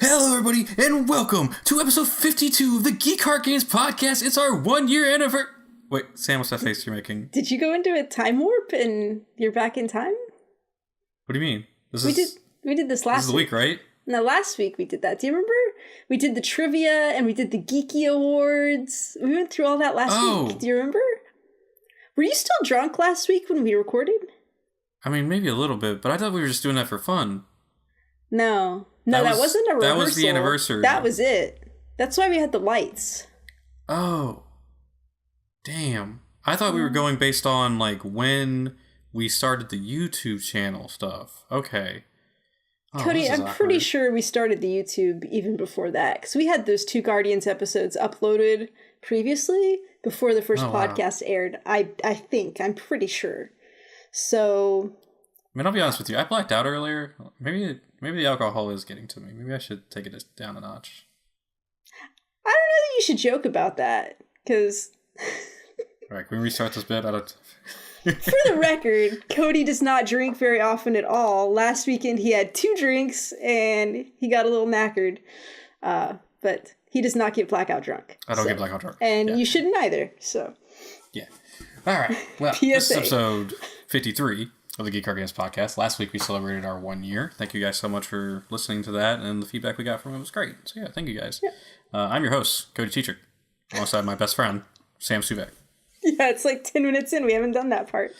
Hello, everybody, and welcome to episode 52 of the Geek Games podcast. It's our 1 year anniversary. Wait, Sam, what's that face you're making? Did you go into a time warp and you're back in time? What do you mean? We did this last This is the week, right? No, last week we did that. Do you remember? We did the trivia and we did the Geeky Awards. We went through all that last week. Do you remember? Were you still drunk last week when we recorded? I mean, maybe a little bit, but I thought we were just doing that for fun. No, that wasn't a rehearsal. That was the anniversary. That was it. That's why we had the lights. Oh. Damn. I thought we were going based on, like, when we started the YouTube channel stuff. Okay. Oh, Cody, I'm pretty sure we started the YouTube even before that, because we had those 2 Guardians episodes uploaded previously before the first podcast aired. I think. I'm pretty sure. So... I mean, I'll be honest with you. I blacked out earlier. Maybe the alcohol is getting to me. Maybe I should take it down a notch. I don't know that you should joke about that, because... All right, can we restart this bit? For the record, Cody does not drink very often at all. Last weekend he had 2 drinks and he got a little knackered. But he does not get blackout drunk. I don't get blackout drunk. And you shouldn't either, so. Yeah. All right. Well, this is episode 53 of the Geek Games podcast. Last week we celebrated our 1 year. Thank you guys so much for listening to that, and the feedback we got from it was great. So yeah, thank you guys. Yeah. I'm your host, Cody Teacher, alongside my best friend, Sam Suvek. Yeah, it's like 10 minutes in. We haven't done that part.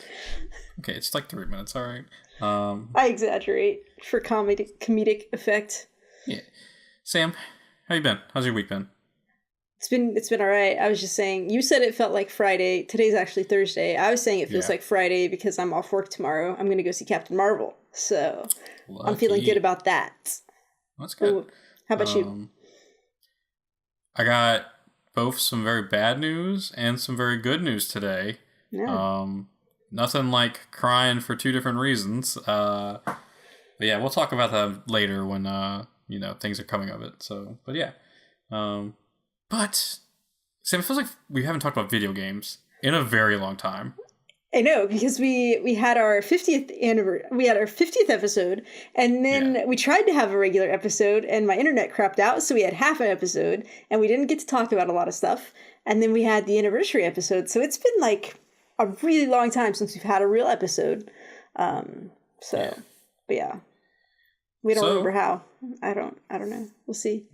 Okay, it's like 3 minutes. All right. I exaggerate for comedic effect. Yeah. Sam, how you been? How's your week been? It's been all right. I was just saying, you said it felt like Friday. Today's actually Thursday. I was saying it feels like Friday because I'm off work tomorrow. I'm going to go see Captain Marvel. So Lucky. I'm feeling good about that. That's good. Ooh, how about you? I got both some very bad news and some very good news today. Yeah. Nothing like crying for 2 different reasons. But yeah, we'll talk about that later when things are coming of it. So, but yeah. But Sam, it feels like we haven't talked about video games in a very long time. I know, because we had our 50th anniversary. We had our 50th episode, and then we tried to have a regular episode, and my internet crapped out, so we had half an episode, and we didn't get to talk about a lot of stuff. And then we had the anniversary episode, so it's been like a really long time since we've had a real episode. But yeah, we don't remember how. I don't know. We'll see.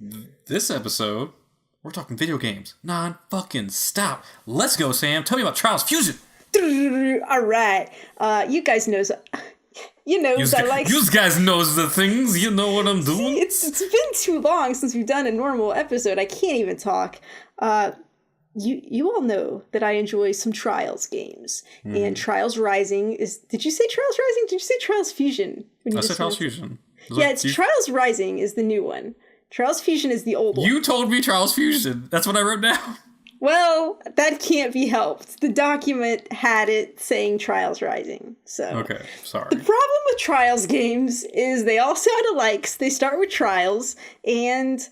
This episode, we're talking video games. Non-fucking stop. Let's go, Sam. Tell me about Trials Fusion. All right. You guys knows. You guys knows the things. You know what I'm doing. It's been too long since we've done a normal episode. I can't even talk. You all know that I enjoy some Trials games, and Trials Rising is. Did you say Trials Rising? Did you say Trials Fusion? I said Trials Fusion. Trials Rising is the new one. Trials Fusion is the old one. You told me Trials Fusion. That's what I wrote down. Well, that can't be helped. The document had it saying Trials Rising. So okay, sorry. The problem with Trials games is they all sound alike. So they start with Trials, and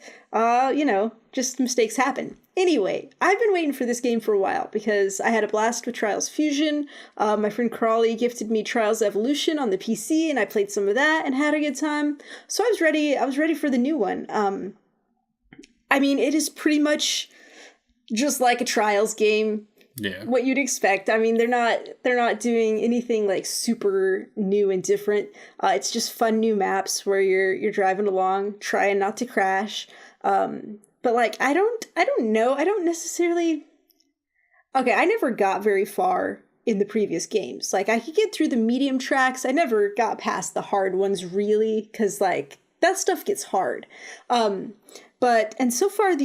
just mistakes happen. Anyway, I've been waiting for this game for a while because I had a blast with Trials Fusion. My friend Crawley gifted me Trials Evolution on the PC, and I played some of that and had a good time. So I was ready for the new one. I mean, it is pretty much just like a Trials game. Yeah. What you'd expect. I mean, they're not doing anything like super new and different. It's just fun new maps where you're driving along, trying not to crash. But like I don't know. I don't necessarily. Okay, I never got very far in the previous games. Like I could get through the medium tracks. I never got past the hard ones really, because like that stuff gets hard. And so far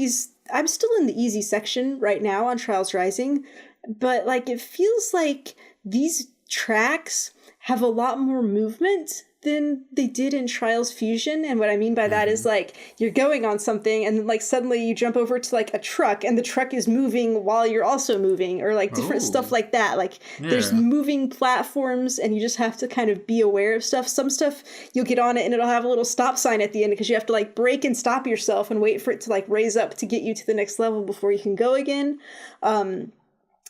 I'm still in the easy section right now on Trials Rising, but like it feels like these tracks have a lot more movement than they did in Trials Fusion. And what I mean by that is like you're going on something and then like suddenly you jump over to like a truck and the truck is moving while you're also moving, or like different stuff like that. Like there's moving platforms and you just have to kind of be aware of stuff. Some stuff you'll get on it and it'll have a little stop sign at the end because you have to like brake and stop yourself and wait for it to like raise up to get you to the next level before you can go again.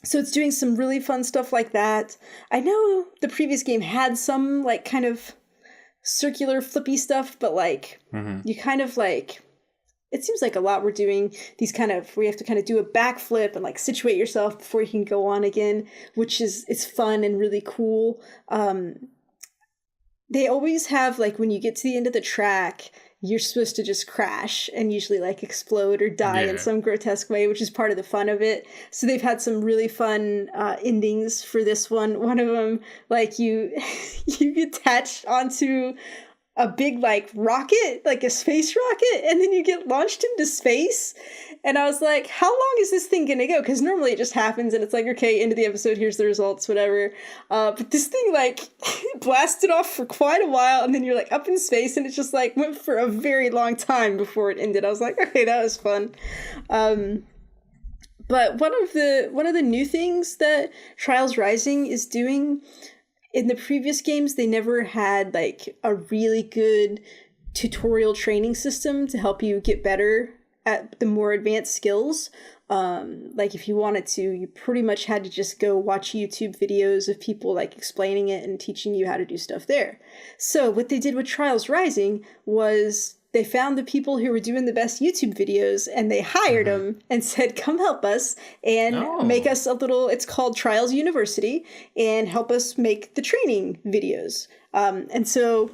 So it's doing some really fun stuff like that. I know the previous game had some like kind of circular flippy stuff, but like you kind of like, it seems like a lot we're doing these kind of, we have to kind of do a backflip and like situate yourself before you can go on again, which is, it's fun and really cool. They always have like, when you get to the end of the track, you're supposed to just crash and usually like explode or die in some grotesque way, which is part of the fun of it. So they've had some really fun endings for this one. One of them, like you get attached onto a big like rocket, like a space rocket, and then you get launched into space. And I was like, how long is this thing gonna go? Because normally it just happens and it's like, okay, end of the episode, here's the results, whatever. But this thing like blasted off for quite a while, and then you're like up in space, and it just like went for a very long time before it ended. I was like, okay, that was fun. But one of the new things that Trials Rising is doing, in the previous games, they never had like a really good tutorial training system to help you get better at the more advanced skills. Like if you wanted to, you pretty much had to just go watch YouTube videos of people like explaining it and teaching you how to do stuff there. So what they did with Trials Rising was they found the people who were doing the best YouTube videos and they hired them and said, come help us and make us a little, it's called Trials University, and help us make the training videos. And so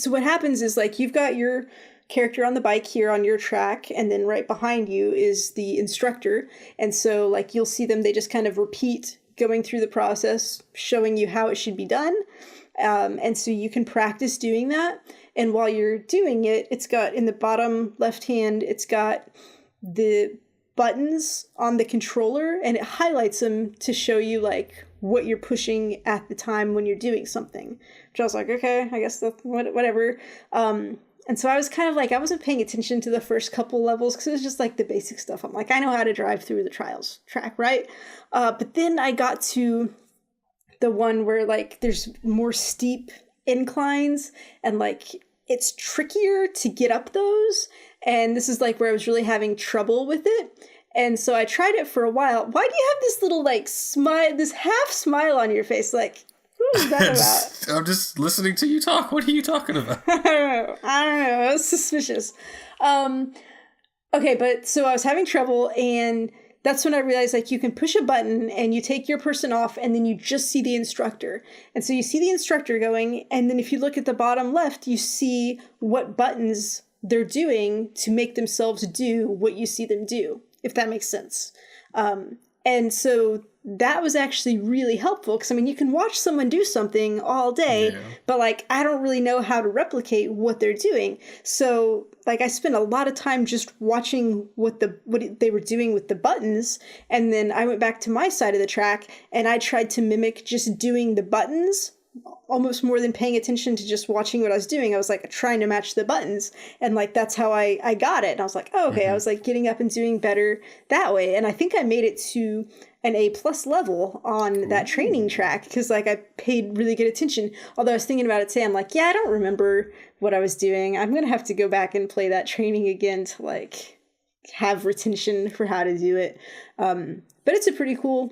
what happens is like, you've got your character on the bike here on your track, and then right behind you is the instructor. And so like, you'll see them, they just kind of repeat going through the process, showing you how it should be done. And so you can practice doing that. And while you're doing it, it's got in the bottom left hand, it's got the buttons on the controller, and it highlights them to show you like what you're pushing at the time when you're doing something. Which I was like, okay, I guess that's whatever. And so I was kind of like, I wasn't paying attention to the first couple levels because it was just like the basic stuff. I'm like, I know how to drive through the Trials track, right? But then I got to the one where like there's more steep inclines and like it's trickier to get up those, and this is like where I was really having trouble with it. And so I tried it for a while. Why do you have this little like smile, this half smile on your face? Like, what is that about? I'm just listening to you talk. What are you talking about? I don't know. It was suspicious. Okay, but so I was having trouble, and that's when I realized like you can push a button and you take your person off, and then you just see the instructor. And so you see the instructor going, and then if you look at the bottom left, you see what buttons they're doing to make themselves do what you see them do, if that makes sense. And so that was actually really helpful because, I mean, you can watch someone do something all day, but like, I don't really know how to replicate what they're doing. So like, I spent a lot of time just watching what they were doing with the buttons. And then I went back to my side of the track and I tried to mimic just doing the buttons almost more than paying attention to just watching what I was doing. I was like trying to match the buttons, and like that's how I got it. And I was like, oh, okay. I was like getting up and doing better that way. And I think I made it to an A+ level on that training track because like I paid really good attention. Although I was thinking about it today, I'm like, yeah, I don't remember what I was doing. I'm gonna have to go back and play that training again to like have retention for how to do it. But it's a pretty cool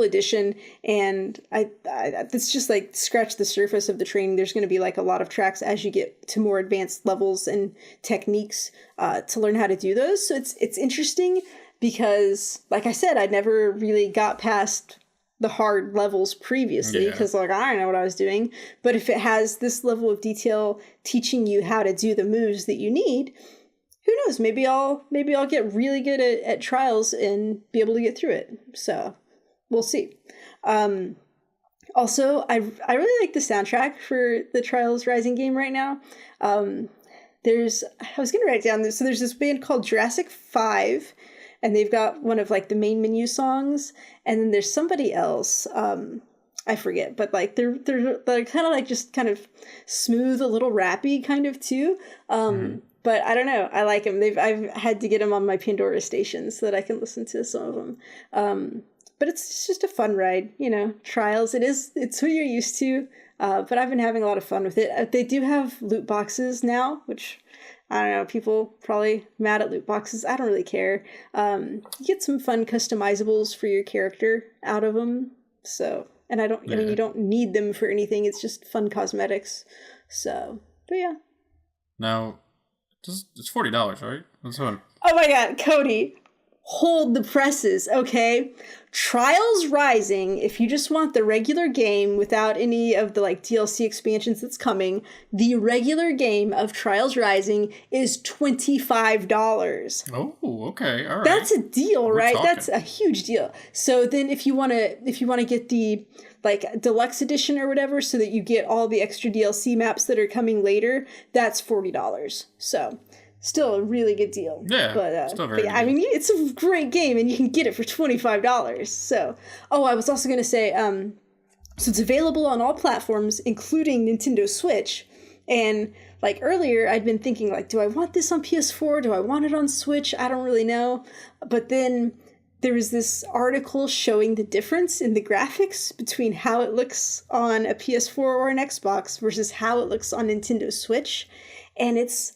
addition, and I it's just like scratch the surface of the training. There's going to be like a lot of tracks as you get to more advanced levels and techniques to learn how to do those. So it's interesting because, like I said, I never really got past the hard levels previously because like I don't know what I was doing. But if it has this level of detail teaching you how to do the moves that you need, who knows? Maybe I'll get really good at Trials and be able to get through it. So we'll see. Also, I really like the soundtrack for the Trials Rising game right now. I was going to write it down. So there's this band called Jurassic 5, and they've got one of like the main menu songs. And then there's somebody else. I forget, but like they're kind of like just kind of smooth, a little rappy kind of too. But I don't know. I like them. I've had to get them on my Pandora station so that I can listen to some of them. But it's just a fun ride, you know. Trials, it's what you're used to. But I've been having a lot of fun with it. They do have loot boxes now, which I don't know, people probably mad at loot boxes. I don't really care. You get some fun customizables for your character out of them. So, and I mean, you don't need them for anything. It's just fun cosmetics. So, but yeah. Now, it's $40, right? That's fun. Oh my god, Cody. Hold the presses, okay? Trials Rising, if you just want the regular game without any of the like DLC expansions that's coming, the regular game of Trials Rising is $25. Oh, okay. All right. That's a deal, right? That's a huge deal. So then if you want to get the like deluxe edition or whatever so that you get all the extra DLC maps that are coming later, that's $40. So still a really good deal. Yeah, still very good. I mean, it's a great game, and you can get it for $25. So, I was also going to say, so it's available on all platforms, including Nintendo Switch. And like earlier, I'd been thinking, like, do I want this on PS4? Do I want it on Switch? I don't really know. But then there was this article showing the difference in the graphics between how it looks on a PS4 or an Xbox versus how it looks on Nintendo Switch. And it's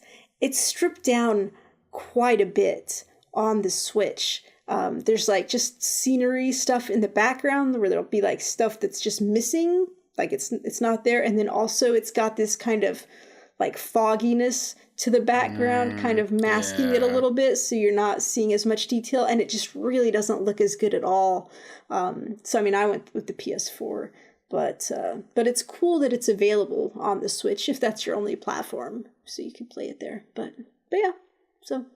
stripped down quite a bit on the Switch. There's like just scenery stuff in the background where there'll be like stuff that's just missing, like it's not there. And then also it's got this kind of like fogginess to the background, kind of masking it a little bit, so you're not seeing as much detail, and it just really doesn't look as good at all. So I mean, I went with the PS4. But it's cool that it's available on the Switch if that's your only platform, so you can play it there. But yeah, so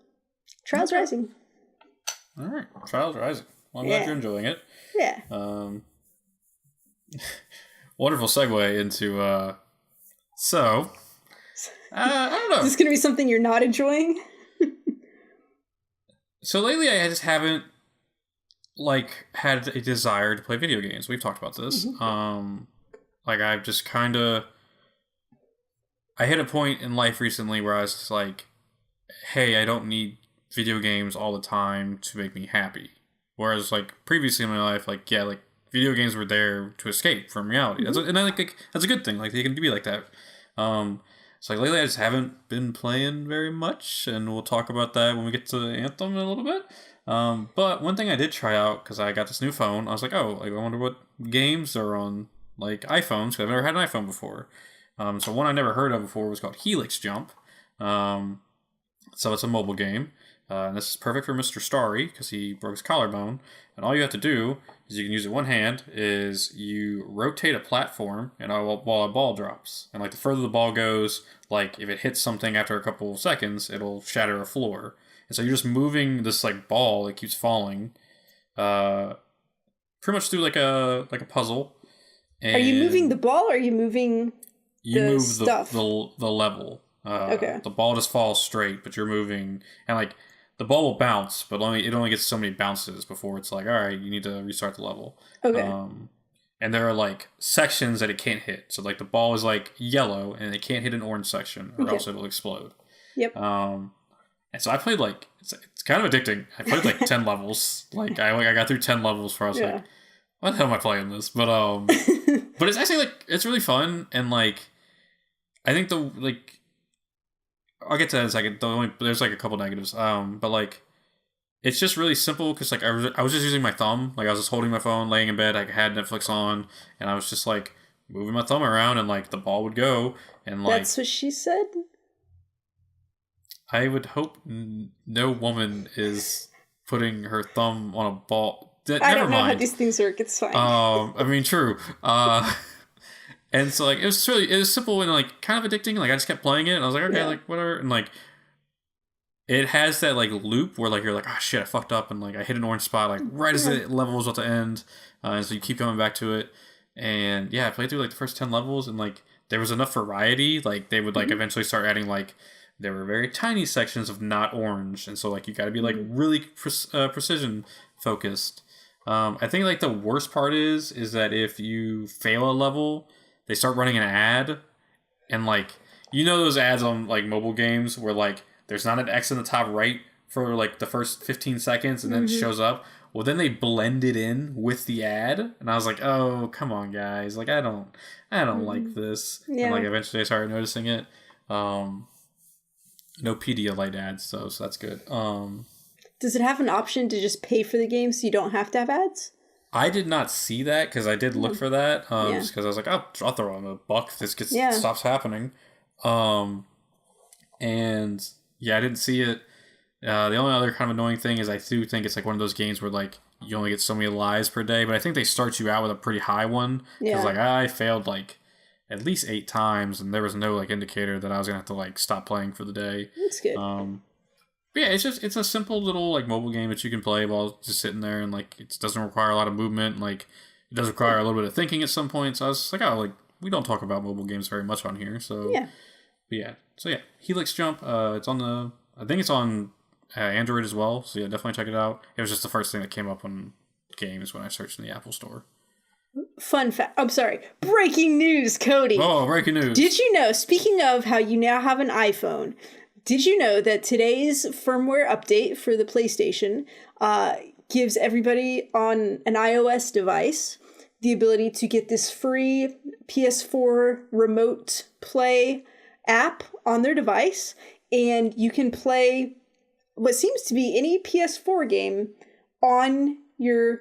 Trials Rising. All right, Trials Rising. Well, I'm glad you're enjoying it. Yeah. Wonderful segue into I don't know. Is this going to be something you're not enjoying? So lately, I just haven't had a desire to play video games. We've talked about this. Mm-hmm. I've just kind of... I hit a point in life recently where I was just like, hey, I don't need video games all the time to make me happy. Whereas, previously in my life, video games were there to escape from reality. Mm-hmm. And I think that's a good thing. They can be like that. So lately I just haven't been playing very much, and we'll talk about that when we get to Anthem in a little bit. But one thing I did try out, because I got this new phone, I was like, I wonder what games are on, iPhones, because I've never had an iPhone before. So one I never heard of before was called Helix Jump. So it's a mobile game. And this is perfect for Mr. Starry, because he broke his collarbone. And all you have to do is you can use it one hand, is you rotate a platform and while a ball drops. And the further the ball goes, if it hits something after a couple of seconds, it'll shatter a floor. And so you're just moving this ball that keeps falling, pretty much through a puzzle. And are you moving the ball, or are you moving the stuff? the level. Okay. The ball just falls straight, but you're moving, and the ball will bounce, but it only gets so many bounces before it's all right, you need to restart the level. Okay. And there are sections that it can't hit. So the ball is yellow, and it can't hit an orange section, or else it'll explode. Yep. And so I played it's kind of addicting. I played 10 levels. I got through 10 levels before I was what the hell am I playing this? But but it's actually it's really fun, and I think I'll get to that in a second. There's a couple negatives. But it's just really simple, because I was just using my thumb. I was just holding my phone, laying in bed. I had Netflix on, and I was just moving my thumb around, and the ball would go, and That's what she said. I would hope no woman is putting her thumb on a ball. I don't know how these things work. It's fine. I mean, true. And so it was simple and kind of addicting. I just kept playing it, and I was okay, whatever. And it has that loop where you're oh shit, I fucked up, and I hit an orange spot right as the level was about to end, and so you keep coming back to it. And I played through the first 10 levels, and there was enough variety. They would eventually start adding there were very tiny sections of not orange, and so you got to be really precision focused. I think the worst part is that if you fail a level, they start running an ad, and those ads on mobile games where there's not an X in the top right for the first 15 seconds, and then it shows up. Well, then they blend it in with the ad, and I was oh, come on, guys! I don't like this. Yeah. And eventually I started noticing it. No Pedialyte ads, though, so that's good. Does it have an option to just pay for the game so you don't have to have ads? I did not see that because I did look for that. Just because I was like, I'll throw on $1 if this stops happening. And yeah, I didn't see it. The only other kind of annoying thing is I do think it's like one of those games where like you only get so many lives per day, but I think they start you out with a pretty high one. Because like I failed like at least 8 times, and there was no like indicator that I was gonna have to like stop playing for the day. That's good. But yeah, it's a simple little like mobile game that you can play while just sitting there, and like it doesn't require a lot of movement. Like it does require a little bit of thinking at some point. So I was like, oh, like we don't talk about mobile games very much on here. So yeah, Helix Jump. I think it's on Android as well. So yeah, definitely check it out. It was just the first thing that came up on games when I searched in the Apple Store. Fun fact. I'm sorry. Breaking news, Cody. Oh, breaking news. Did you know, speaking of how you now have an iPhone, did you know that today's firmware update for the PlayStation gives everybody on an iOS device the ability to get this free PS4 remote play app on their device, and you can play what seems to be any PS4 game on your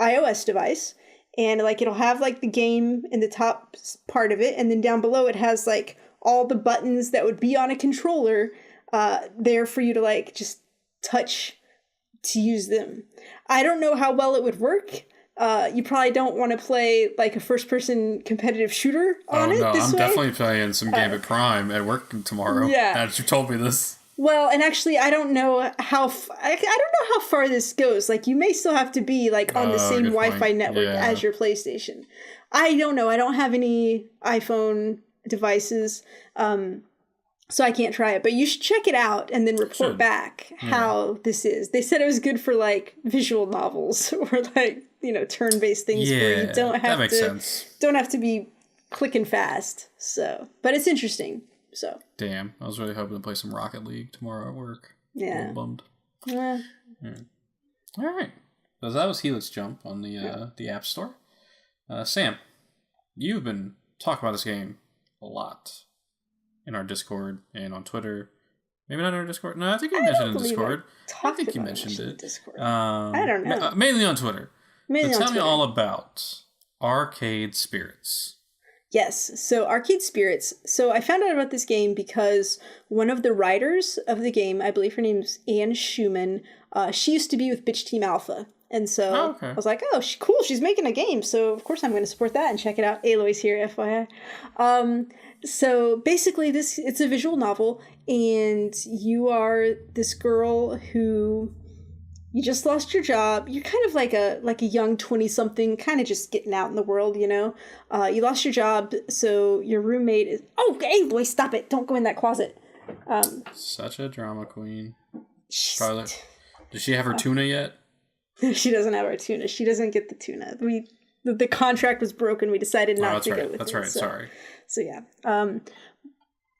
iOS device. And like it'll have like the game in the top part of it, and then down below it has like all the buttons that would be on a controller there for you to like just touch to use them. I don't know how well it would work. You probably don't want to play like a first-person competitive shooner on it. I'm definitely playing some game at Prime at work tomorrow. Yeah, now that you told me this. Well, and actually, I don't know how far this goes. Like, you may still have to be like on the same Wi-Fi network as your PlayStation. I don't know. I don't have any iPhone devices, so I can't try it. But you should check it out and then report back how this is. They said it was good for like visual novels or like turn-based things where you don't have to be quick and fast. So, but it's interesting. So damn, I was really hoping to play some Rocket League tomorrow at work. Yeah, a little bummed. Yeah. All right, so that was Helix Jump on the App Store. Sam, you've been talking about this game a lot in our Discord and on Twitter. Maybe not in our Discord. No, I think you mentioned it in Discord. I think you mentioned it. Discord. I don't know. Mainly on Twitter. Tell me all about Arcade Spirits. Yes, so Arcade Spirits. So I found out about this game because one of the writers of the game, I believe her name's Anne Schumann, she used to be with Bitch Team Alpha. And so I was like, oh, cool, she's making a game. So of course I'm going to support that and check it out. Aloy's here, FYI. So basically it's a visual novel, and you are this girl who... You just lost your job. You're kind of like a young 20-something, kind of just getting out in the world, You lost your job, so your roommate is... Oh, hey, boy, stop it. Don't go in that closet. Such a drama queen. Does she have her tuna yet? She doesn't have her tuna. She doesn't get the tuna. The contract was broken. We decided not to go with it. That's right. Sorry. So, yeah.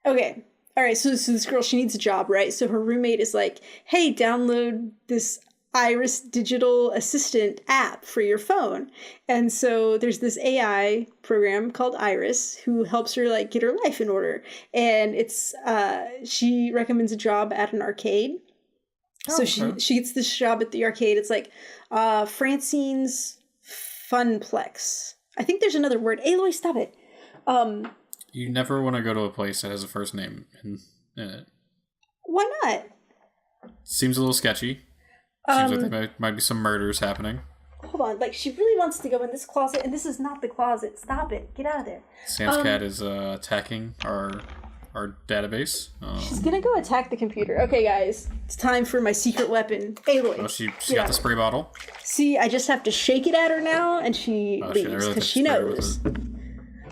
Okay. All right, so this girl, she needs a job, right? So her roommate is like, hey, download this Iris digital assistant app for your phone. And so there's this AI program called Iris who helps her like get her life in order. And it's she recommends a job at an arcade. So she gets this job at the arcade. It's like Francine's Funplex. I think there's another word. Aloy, stop it. You never want to go to a place that has a first name in it. Why not? Seems a little sketchy. Seems like there might be some murders happening. Hold on, like she really wants to go in this closet, and this is not the closet. Stop it! Get out of there. Sam's cat is attacking our database. She's gonna go attack the computer. Okay, guys, it's time for my secret weapon, Aloy. Oh, she got the spray bottle. See, I just have to shake it at her now, and she leaves because she knows.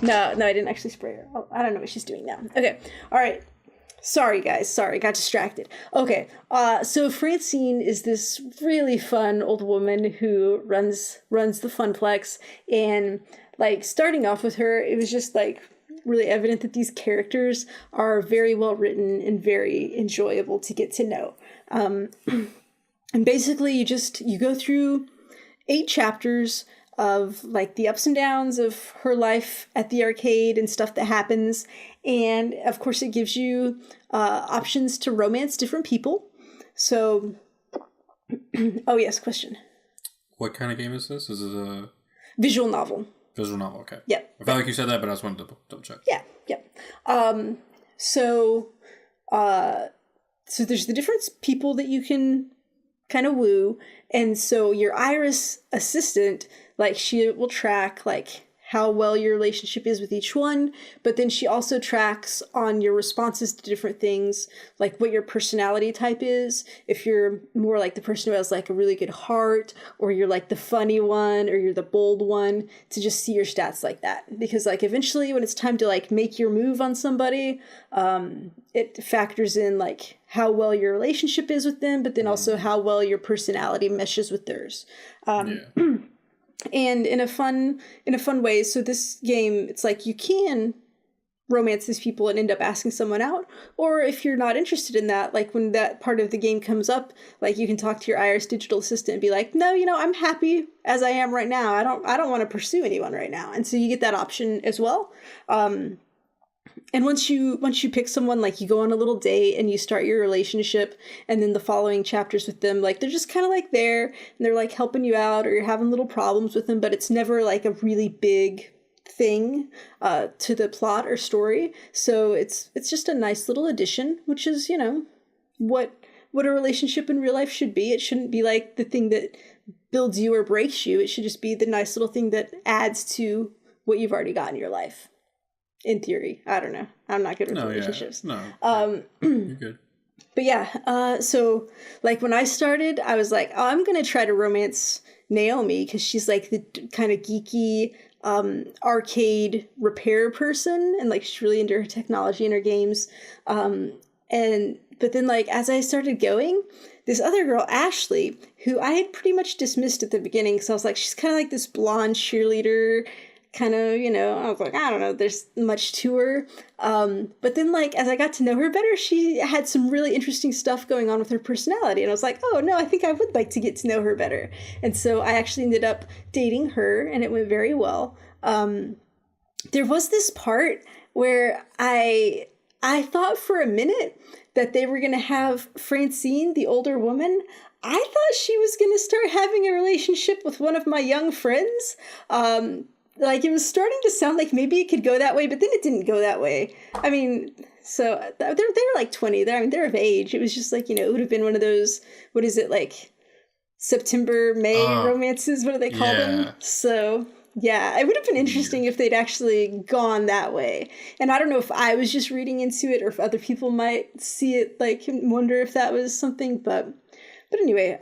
No, I didn't actually spray her. Oh, I don't know what she's doing now. Okay, all right. Sorry, guys. Sorry, got distracted. Okay, so Francine is this really fun old woman who runs the Funplex, and like starting off with her, it was just like really evident that these characters are very well written and very enjoyable to get to know. And basically, you go through 8 chapters. of like the ups and downs of her life at the arcade and stuff that happens. And of course it gives you options to romance different people. So, oh yes, question. What kind of game is this? Is it a... Visual novel. Visual novel, okay. Yeah. I felt like you said that, but I just wanted to double check. Yeah, yeah. So there's the different people that you can kind of woo, and so your Iris assistant, like, she will track like how well your relationship is with each one, but then she also tracks on your responses to different things, like what your personality type is. If you're more like the person who has like a really good heart, or you're like the funny one, or you're the bold one, to just see your stats like that. Because like eventually when it's time to like make your move on somebody, it factors in like how well your relationship is with them, but then also how well your personality meshes with theirs. And in a fun way. So this game, it's like you can romance these people and end up asking someone out, or if you're not interested in that, like when that part of the game comes up, like you can talk to your Iris digital assistant and be like, no, I'm happy as I am right now. I don't want to pursue anyone right now. And so you get that option as well. And once you pick someone, like you go on a little date and you start your relationship, and then the following chapters with them, like they're just kind of like there and they're like helping you out, or you're having little problems with them, but it's never like a really big thing to the plot or story. So it's just a nice little addition, which is, what a relationship in real life should be. It shouldn't be like the thing that builds you or breaks you. It should just be the nice little thing that adds to what you've already got in your life. In theory. I don't know. I'm not good with relationships. Yeah. No. You're good. But yeah, so like when I started, I was like, oh, I'm going to try to romance Naomi because she's like the kind of geeky arcade repair person, and like she's really into her technology and her games. But then like as I started going, this other girl, Ashley, who I had pretty much dismissed at the beginning because I was like, she's kind of like this blonde cheerleader kind of, I was like, I don't know, there's much to her. But then like, as I got to know her better, she had some really interesting stuff going on with her personality. And I was like, oh no, I think I would like to get to know her better. And so I actually ended up dating her, and it went very well. There was this part where I thought for a minute that they were going to have Francine, the older woman. I thought she was going to start having a relationship with one of my young friends. Like, it was starting to sound like maybe it could go that way, but then it didn't go that way. I mean, so they were like 20. They're of age. It was just like, it would have been one of those, what is it, like September, May romances? What do they call them? So, yeah, it would have been interesting if they'd actually gone that way. And I don't know if I was just reading into it or if other people might see it, like, and wonder if that was something. But anyway,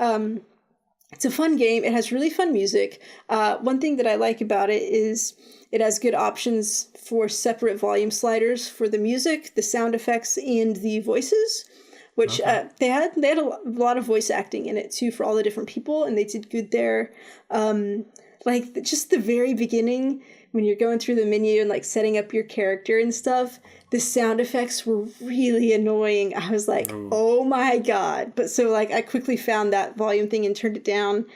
it's a fun game. It has really fun music. One thing that I like about it is it has good options for separate volume sliders for the music, the sound effects, and the voices, which they had a lot of voice acting in it too for all the different people, and they did good there. Like just the very beginning when you're going through the menu and like setting up your character and stuff, the sound effects were really annoying. I was like, oh my God. But so like I quickly found that volume thing and turned it down.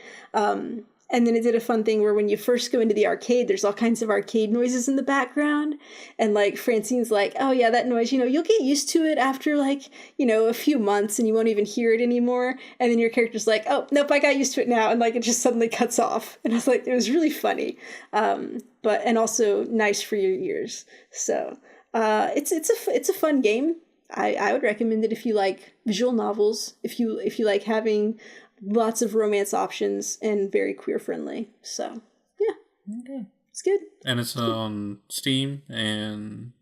And then it did a fun thing where when you first go into the arcade, there's all kinds of arcade noises in the background. And like Francine's like, oh yeah, that noise, you'll get used to it after like, a few months and you won't even hear it anymore. And then your character's like, oh, nope, I got used to it now. And like it just suddenly cuts off. And it's like, it was really funny. And also nice for your ears. So it's a fun game. I would recommend it if you like visual novels, if you like having lots of romance options and very queer friendly. So yeah, it's good. And it's on Steam and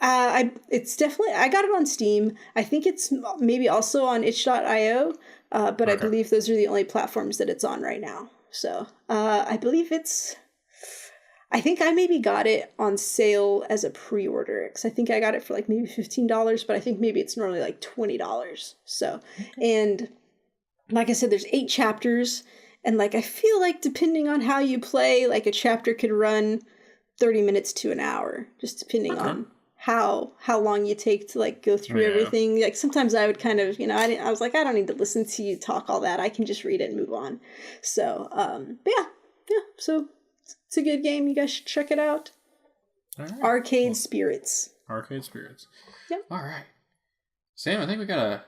it's definitely, I got it on Steam. I think it's maybe also on itch.io, but I believe those are the only platforms that it's on right now. So I believe I think I maybe got it on sale as a pre-order because I think I got it for like maybe $15, but I think maybe it's normally like $20. So, and like I said, there's 8 chapters, and like I feel like depending on how you play, like a chapter could run 30 minutes to an hour, just depending on how long you take to like go through everything. Like sometimes I would kind of, I was like, I don't need to listen to you talk all that. I can just read it and move on. So, but yeah, So it's a good game. You guys should check it out. All right. Arcade Spirits. Arcade Spirits. Yep. All right. Sam, I think we gotta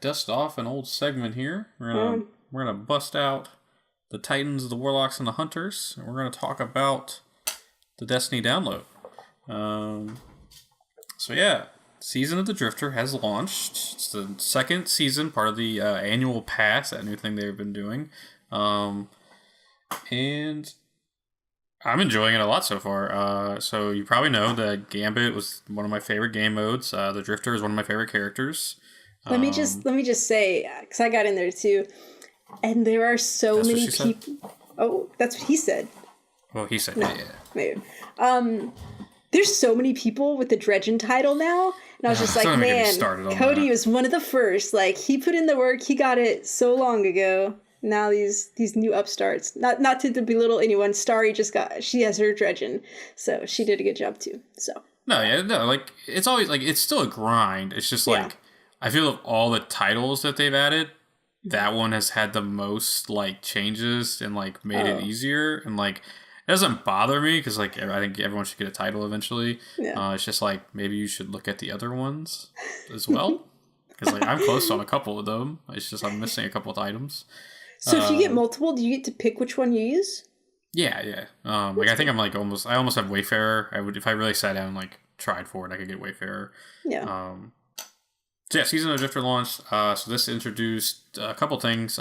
dust off an old segment here. We're gonna bust out the Titans, the Warlocks, and the Hunters, and we're gonna talk about the Destiny download. So yeah, Season of the Drifter has launched. It's the second season, part of the annual pass, that new thing they've been doing. And I'm enjoying it a lot so far. So you probably know that Gambit was one of my favorite game modes. The Drifter is one of my favorite characters. Let me just say, because I got in there too, and there are so many people. Oh, that's what he said. Well, he said, no, yeah. Maybe. There's so many people with the Dredgen title now, and I was just like, man, Cody was one of the first. Like, he put in the work, he got it so long ago. Now these new upstarts, not to belittle anyone, Starry she has her Dredgen, so she did a good job too. So like it's always like it's still a grind. It's just like I feel of all the titles that they've added, that one has had the most like changes and like made it easier, and like it doesn't bother me because like I think everyone should get a title eventually. Yeah. It's just like maybe you should look at the other ones as well, because like I'm close on a couple of them. It's just I'm missing a couple of items. So if you get multiple, do you get to pick which one you use? Yeah. Like I think I'm like I almost have Wayfarer. I would, if I really sat down and like tried for it, I could get Wayfarer. Yeah. So yeah, Season of Drifter launched. So this introduced a couple things.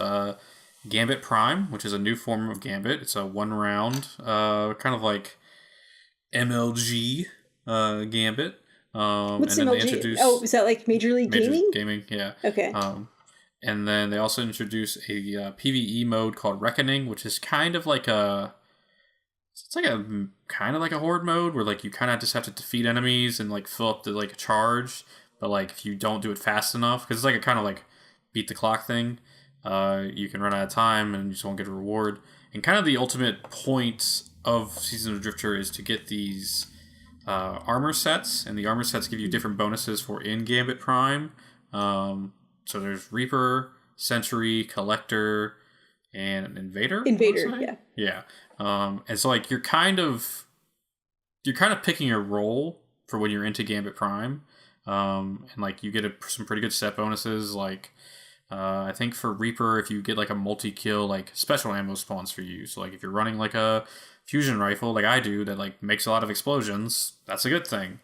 Gambit Prime, which is a new form of Gambit. It's a 1 round, kind of like MLG Gambit. What's MLG? Is that like Major League Gaming? Gaming, yeah. Okay. And then they also introduced a PvE mode called Reckoning, which is kind of like a horde mode where like you kind of just have to defeat enemies and like fill up the like charge, but like if you don't do it fast enough, because it's like a kind of like beat the clock thing, you can run out of time and you just won't get a reward. And kind of the ultimate point of Season of Drifter is to get these armor sets, and the armor sets give you different bonuses for in Gambit Prime. So there's Reaper, Sentry, Collector, and Invader. Yeah. And so like you're kind of picking a role for when you're into Gambit Prime, and like you get some pretty good set bonuses. Like I think for Reaper, if you get like a multi-kill, like special ammo spawns for you. So like if you're running like a fusion rifle, like I do, that like makes a lot of explosions, that's a good thing.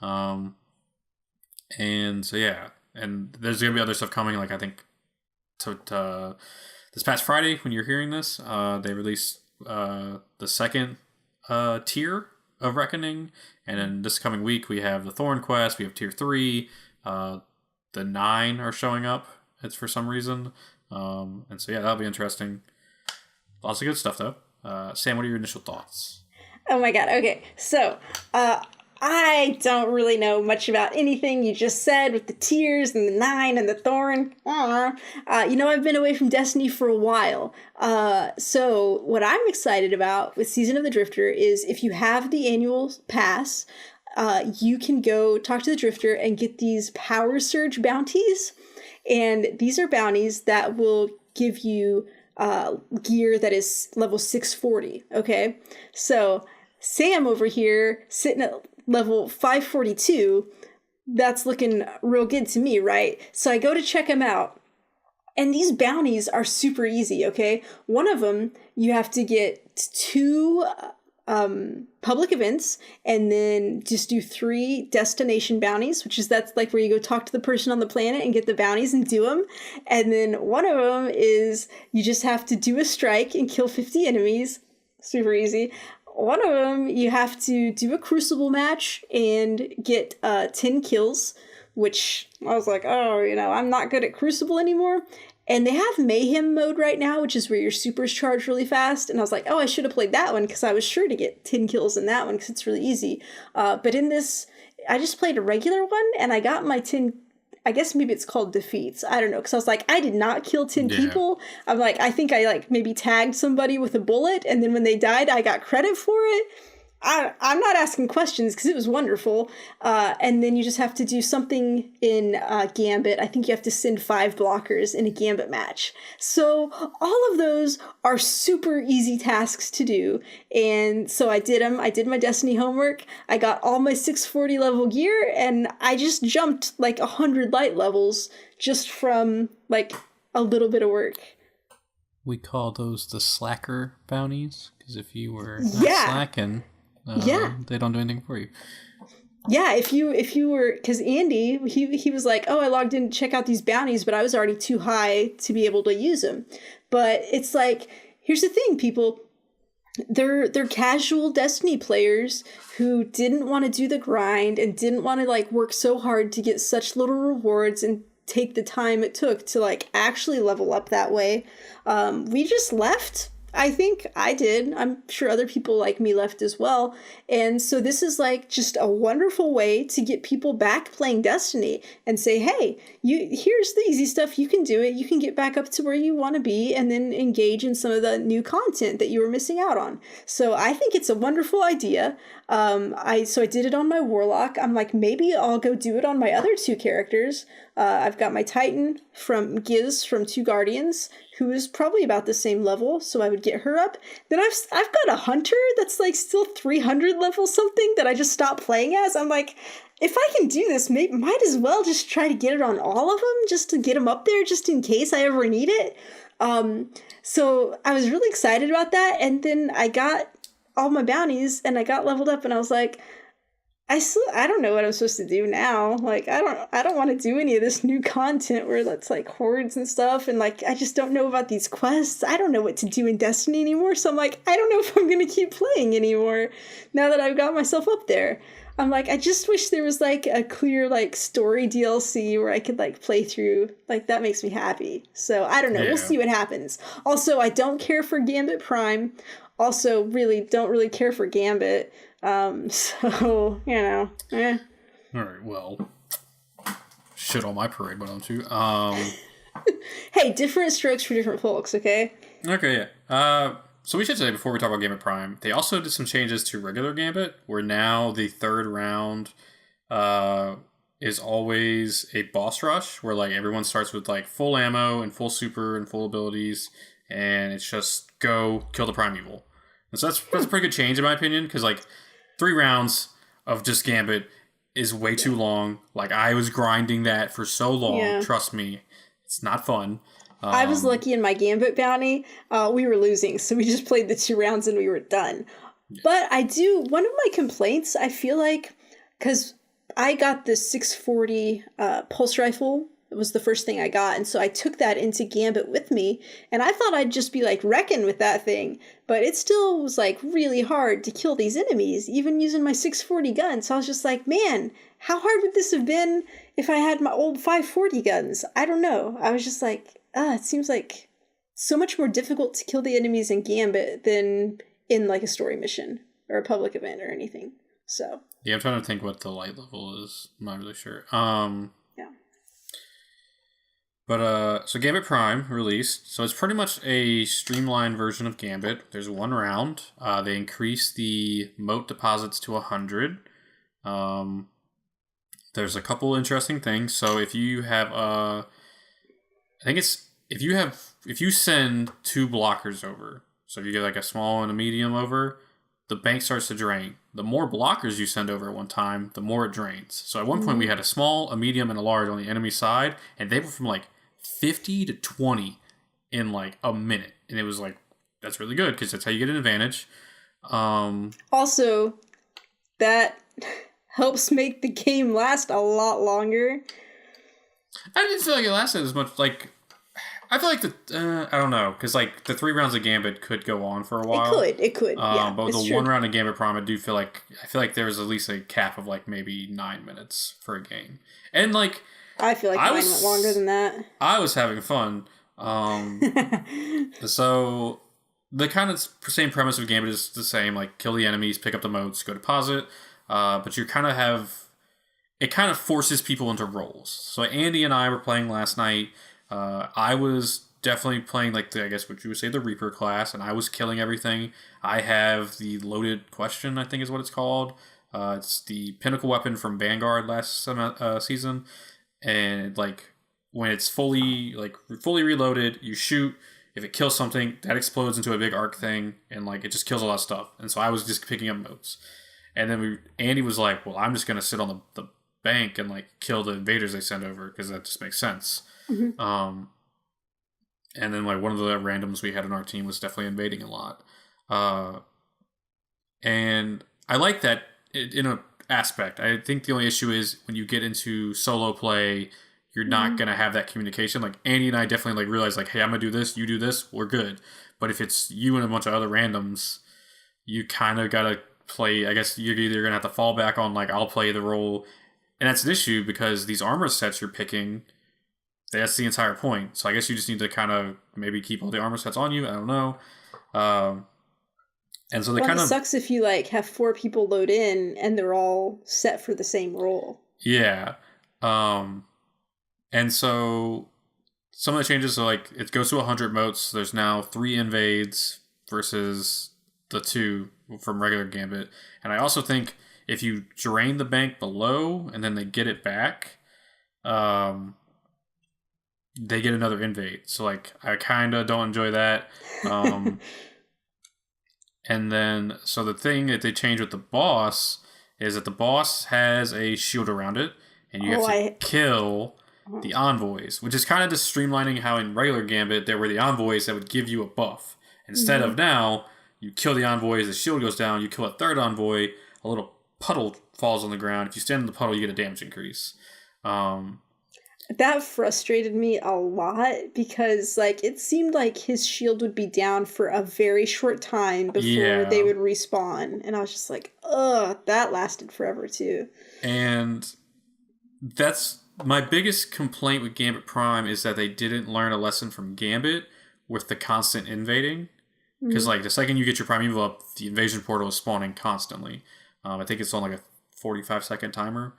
And so yeah. And there's going to be other stuff coming, like I think to this past Friday, when you're hearing this, they released the second tier of Reckoning. And then this coming week, we have the Thorn Quest, we have Tier 3, the 9 are showing up, it's for some reason. And so yeah, that'll be interesting. Lots of good stuff, though. Sam, what are your initial thoughts? Oh my god, okay. So, I don't really know much about anything you just said with the tiers and the 9 and the Thorn. I've been away from Destiny for a while. So what I'm excited about with Season of the Drifter is if you have the annual pass, you can go talk to the Drifter and get these Power Surge bounties. And these are bounties that will give you gear that is level 640, okay? So Sam over here sitting at level 542, that's looking real good to me, right? So I go to check him out, and these bounties are super easy, okay? One of them, you have to get 2 public events, and then just do 3 destination bounties, that's like where you go talk to the person on the planet and get the bounties and do them. And then one of them is you just have to do a strike and kill 50 enemies. Super easy. One of them, you have to do a Crucible match and get 10 kills, which I was like, I'm not good at Crucible anymore. And they have Mayhem mode right now, which is where your supers charge really fast. And I was like, I should have played that one because I was sure to get 10 kills in that one because it's really easy. But in this, I just played a regular one and I got my 10, I guess maybe it's called defeats. I don't know. Because I was like, I did not kill 10 people. I'm like, I think I like maybe tagged somebody with a bullet. And then when they died, I got credit for it. I'm not asking questions because it was wonderful. And then you just have to do something in Gambit. I think you have to send 5 blockers in a Gambit match. So all of those are super easy tasks to do. And so I did them. I did my Destiny homework. I got all my 640 level gear, and I just jumped like 100 light levels just from like a little bit of work. We call those the slacker bounties, because if you were not slacking... they don't do anything for you. Yeah, if you were, because Andy, he was like, oh, I logged in to check out these bounties, but I was already too high to be able to use them. But it's like, here's the thing, people, they're casual Destiny players who didn't want to do the grind and didn't want to like work so hard to get such little rewards and take the time it took to like actually level up that way. We just left. I think I did. I'm sure other people like me left as well. And so this is like just a wonderful way to get people back playing Destiny and say, hey, here's the easy stuff. You can do it. You can get back up to where you want to be and then engage in some of the new content that you were missing out on. So I think it's a wonderful idea. I did it on my Warlock. I'm like, maybe I'll go do it on my other 2 characters. I've got my Titan from Giz from 2 Guardians, who is probably about the same level, so I would get her up. Then I've got a Hunter that's like still 300 level something that I just stopped playing as. I'm like, if I can do this, might as well just try to get it on all of them, just to get them up there, just in case I ever need it. So I was really excited about that, and then I got all my bounties, and I got leveled up, and I was like, I don't know what I'm supposed to do now. Like, I don't want to do any of this new content where that's like hordes and stuff. And like, I just don't know about these quests. I don't know what to do in Destiny anymore. So I'm like, I don't know if I'm going to keep playing anymore now that I've got myself up there. I'm like, I just wish there was like a clear like story DLC where I could like play through. Like, that makes me happy. So I don't know. Yeah. We'll see what happens. Also, I don't care for Gambit Prime. Also, don't really care for Gambit. So, you know, All right, well, shit on my parade, why don't you? Hey, different strokes for different folks, okay? Okay, yeah. So we should say, before we talk about Gambit Prime, they also did some changes to regular Gambit, where now the 3rd round is always a boss rush, where like everyone starts with like full ammo and full super and full abilities, and it's just go kill the primeval. And so that's a pretty good change in my opinion, because like 3 rounds of just Gambit is way too long. Like, I was grinding that for so long. Yeah. Trust me, it's not fun. I was lucky in my Gambit bounty. We were losing, so we just played the 2 rounds and we were done. Yeah. But one of my complaints, I feel like, because I got the 640 pulse rifle. It was the first thing I got, and so I took that into Gambit with me, and I thought I'd just be like wrecking with that thing, but it still was like really hard to kill these enemies, even using my 640 gun. So I was just like, man, how hard would this have been if I had my old 540 guns? I don't know. I was just like, it seems like so much more difficult to kill the enemies in Gambit than in like a story mission or a public event or anything. So yeah, I'm trying to think what the light level is. I'm not really sure. But, so Gambit Prime released. So it's pretty much a streamlined version of Gambit. There's 1 round. They increased the moat deposits to 100. There's a couple interesting things. So if you have, if you send 2 blockers over, so if you get like a small and a medium over, the bank starts to drain. The more blockers you send over at one time, the more it drains. So at one point we had a small, a medium, and a large on the enemy side, and they were from like 50 to 20 in like a minute, and it was like, that's really good because that's how you get an advantage. Also, that helps make the game last a lot longer. I didn't feel like it lasted as much. Like, I feel like I don't know, because like the 3 rounds of Gambit could go on for a while. It could. Yeah, but with the 1 round of Gambit Prime, I feel like there's at least a cap of like maybe 9 minutes for a game, and like. I feel like mine went longer than that. I was having fun. So the kind of same premise of Gambit is the same. Like, kill the enemies, pick up the moats, go deposit. But you kind of have... It kind of forces people into roles. So Andy and I were playing last night. I was definitely playing like I guess what you would say the Reaper class, and I was killing everything. I have the loaded question, I think is what it's called. It's the pinnacle weapon from Vanguard last season, and like when it's fully reloaded, you shoot. If it kills something, that explodes into a big arc thing, and like it just kills a lot of stuff. And so I was just picking up motes. And then Andy was like, "Well, I'm just gonna sit on the bank and like kill the invaders they send over because that just makes sense." Mm-hmm. And then like one of the randoms we had on our team was definitely invading a lot, and I like that in an aspect. I think the only issue is when you get into solo play, you're not gonna have that communication. Like Andy and I definitely like realize like, hey, I'm gonna do this, you do this, we're good. But if it's you and a bunch of other randoms, you kind of gotta play. I guess you're either gonna have to fall back on like I'll play the role, and that's an issue because these armor sets you're picking, that's the entire point. So I guess you just need to kind of maybe keep all the armor sets on you. I don't know. And so it sucks if you like have 4 people load in and they're all set for the same role. Yeah. And so some of the changes are like it goes to 100 motes. There's now 3 invades versus the 2 from regular Gambit. And I also think if you drain the bank below and then they get it back, they get another invade. So like I kind of don't enjoy that. And then so the thing that they changed with the boss is that the boss has a shield around it, and you have to kill the envoys, which is kind of just streamlining how in regular Gambit there were the envoys that would give you a buff. Instead of now, you kill the envoys, the shield goes down, you kill a third envoy, a little puddle falls on the ground. If you stand in the puddle, you get a damage increase. That frustrated me a lot because like it seemed like his shield would be down for a very short time before they would respawn. And I was just like, ugh, that lasted forever too. And that's my biggest complaint with Gambit Prime is that they didn't learn a lesson from Gambit with the constant invading. Because like the second you get your Primeval up, the invasion portal is spawning constantly. I think it's on like a 45-second timer.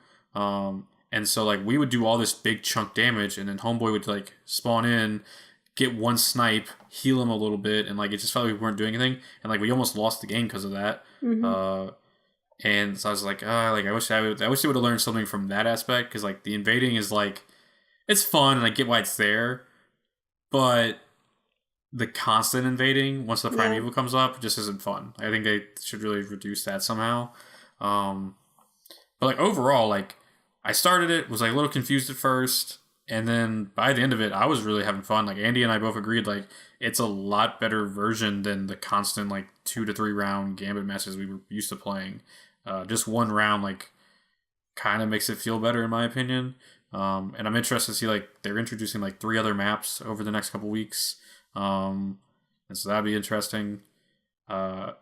And so, like, we would do all this big chunk damage, and then Homeboy would, like, spawn in, get one snipe, heal him a little bit, and, like, it just felt like we weren't doing anything. And, like, we almost lost the game because of that. And so I was like, I wish they would have learned something from that aspect, because, like, the invading is, like, it's fun, and I get why it's there, but the constant invading, once the Primeval comes up, just isn't fun. I think they should really reduce that somehow. But, like, overall, like, I started it, was like a little confused at first, and then by the end of it, I was really having fun. Like Andy and I both agreed, like it's a lot better version than the constant like 2 to 3 round Gambit matches we were used to playing. Just one round, like, kind of makes it feel better in my opinion. And I'm interested to see like they're introducing like 3 other maps over the next couple weeks, and so that'd be interesting. And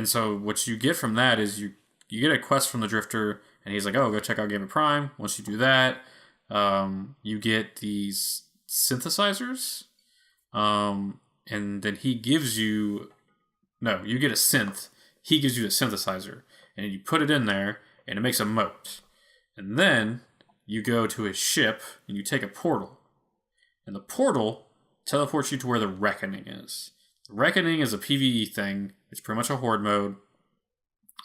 so what you get from that is you get a quest from the Drifter. And he's like, oh, go check out Gambit Prime. Once you do that, you get these synthesizers. And then he gives you... No, you get a synth. He gives you a synthesizer. And you put it in there, and it makes a mote. And then you go to his ship, and you take a portal. And the portal teleports you to where the Reckoning is. The Reckoning is a PvE thing. It's pretty much a horde mode.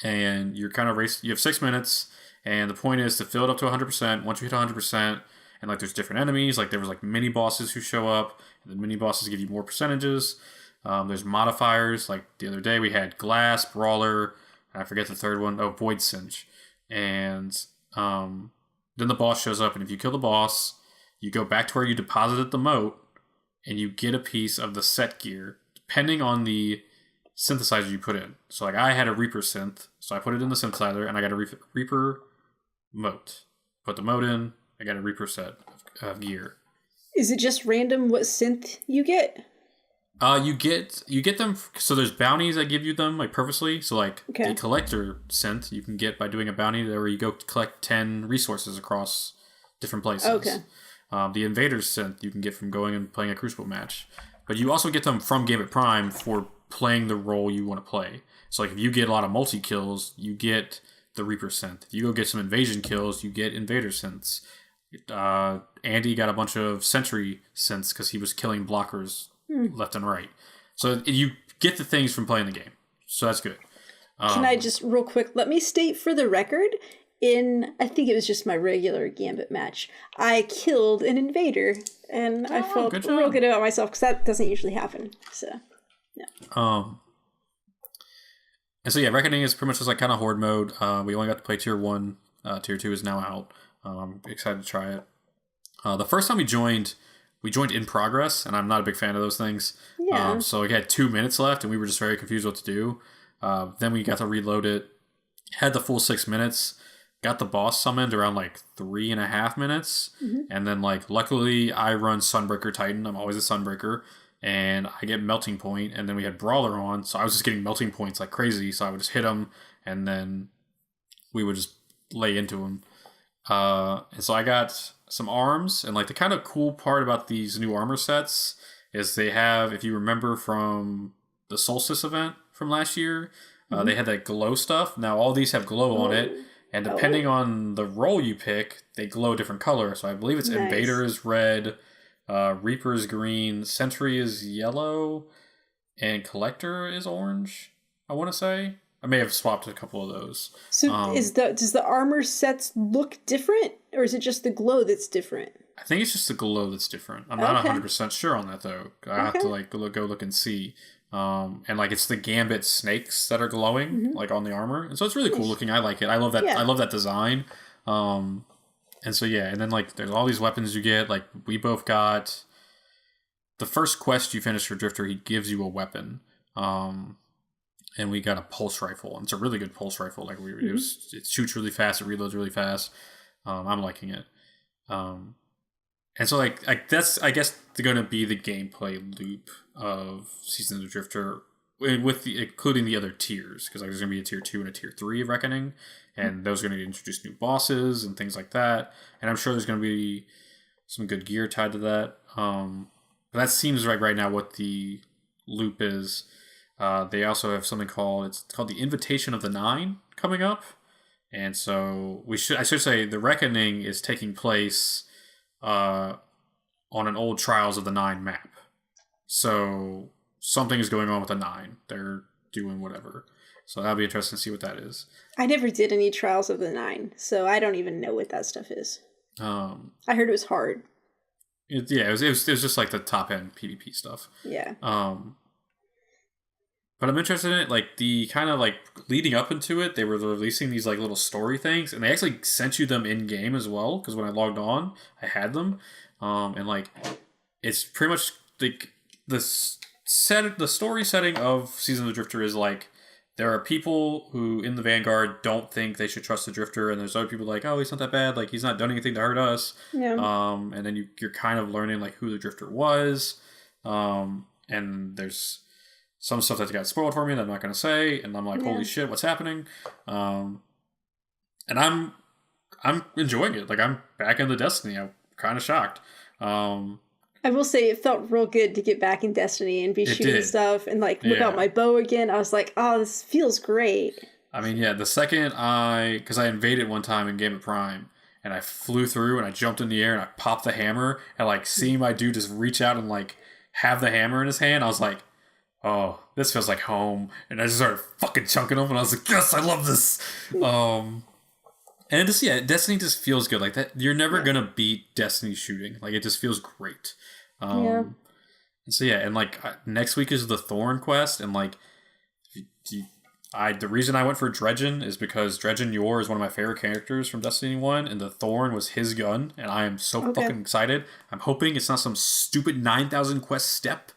And you're kind of you have 6 minutes... And the point is to fill it up to 100%. Once you hit 100%, and like there's different enemies, like there was like mini bosses who show up, and the mini bosses give you more percentages. There's modifiers. Like the other day we had Glass, Brawler, and I forget the third one. Oh, Void Cinch. And then the boss shows up, and if you kill the boss, you go back to where you deposited the mote, and you get a piece of the set gear, depending on the synthesizer you put in. So like I had a Reaper synth, so I put it in the synthesizer, and I got a Reaper mote. Put the mote in, I got a Reaper set of gear. Is it just random what synth you get? You get them, so there's bounties that give you them like purposely. So like the collector synth you can get by doing a bounty where you go collect 10 resources across different places. Okay. The invaders synth you can get from going and playing a Crucible match. But you also get them from Gambit Prime for playing the role you want to play. So like if you get a lot of multi-kills, you get the Reaper synth. If you go get some invasion kills, you get invader synths. Andy got a bunch of sentry synths because he was killing blockers left and right. So you get the things from playing the game. So that's good. Can I just real quick, let me state for the record, I think it was just my regular Gambit match, I killed an invader, and I felt real good about myself because that doesn't usually happen. So, yeah. And so yeah, Reckoning is pretty much just like kind of horde mode. We only got to play tier 1. Tier 2 is now out. I'm excited to try it. The first time we joined in progress, and I'm not a big fan of those things. Yeah. So we had 2 minutes left, and we were just very confused what to do. Then we got to reload it. Had the full 6 minutes. Got the boss summoned around like 3.5 minutes. And then like luckily I run Sunbreaker Titan. I'm always a Sunbreaker. And I get Melting Point. And then we had Brawler on. So I was just getting Melting Points like crazy. So I would just hit him. And then we would just lay into him. And so I got some arms. And like the kind of cool part about these new armor sets is they have, if you remember from the Solstice event from last year, they had that glow stuff. Now all these have glow on it. And depending on the role you pick, they glow a different color. So I believe it's Invader is red, Reaper is green, Sentry is yellow, and Collector is orange, I want to say. I may have swapped a couple of those. So does the armor sets look different? Or is it just the glow that's different? I think it's just the glow that's different. I'm not 100% sure on that, though. I have to like go look and see. And like it's the Gambit snakes that are glowing like on the armor, and so it's really cool looking. I like it. I love that. I love that design. And so yeah, and then like there's all these weapons you get. Like we both got the first quest you finish for Drifter. He gives you a weapon. And we got a pulse rifle, and it's a really good pulse rifle. Like it shoots really fast. It reloads really fast. I'm liking it. And so like that's I guess going to be the gameplay loop of Seasons of Drifter, with including the other tiers, because like there's going to be a tier 2 and a tier 3 of Reckoning, and those are going to introduce new bosses and things like that. And I'm sure there's going to be some good gear tied to that. But that seems like right now what the loop is. They also have something called the Invitation of the Nine coming up, and so I should say the Reckoning is taking place on an old Trials of the Nine map. So something is going on with the 9. They're doing whatever. So that'll be interesting to see what that is. I never did any Trials of the 9, so I don't even know what that stuff is. I heard it was hard. It was just like the top end PvP stuff. Yeah. But I'm interested in it, like the kind of like leading up into it, they were releasing these like little story things, and they actually sent you them in game as well. Because when I logged on, I had them, and like it's pretty much like the story setting of Season of the Drifter is like there are people who in the Vanguard don't think they should trust the Drifter, and there's other people like, oh, he's not that bad, like he's not done anything to hurt us. Yeah. And then you're kind of learning like who the Drifter was, and there's some stuff that got spoiled for me that I'm not going to say, and I'm like, holy shit, what's happening? And I'm enjoying it. Like I'm back into Destiny. I'm kind of shocked. I will say it felt real good to get back in Destiny and be shooting stuff and like whip out my bow again. I was like, oh, this feels great. I mean, yeah, the second because I invaded one time in Game of Prime, and I flew through and I jumped in the air and I popped the hammer, and like seeing my dude just reach out and like have the hammer in his hand, I was like, oh, this feels like home. And I just started fucking chunking them, and I was like, yes, I love this. And just, Destiny just feels good. Like that, you're never gonna beat Destiny shooting. Like it just feels great. And so and like next week is the Thorn quest, and like the reason I went for Dredgen is because Dredgen Yor is one of my favorite characters from Destiny 1, and the Thorn was his gun, and I am so fucking excited. I'm hoping it's not some stupid 9,000 quest step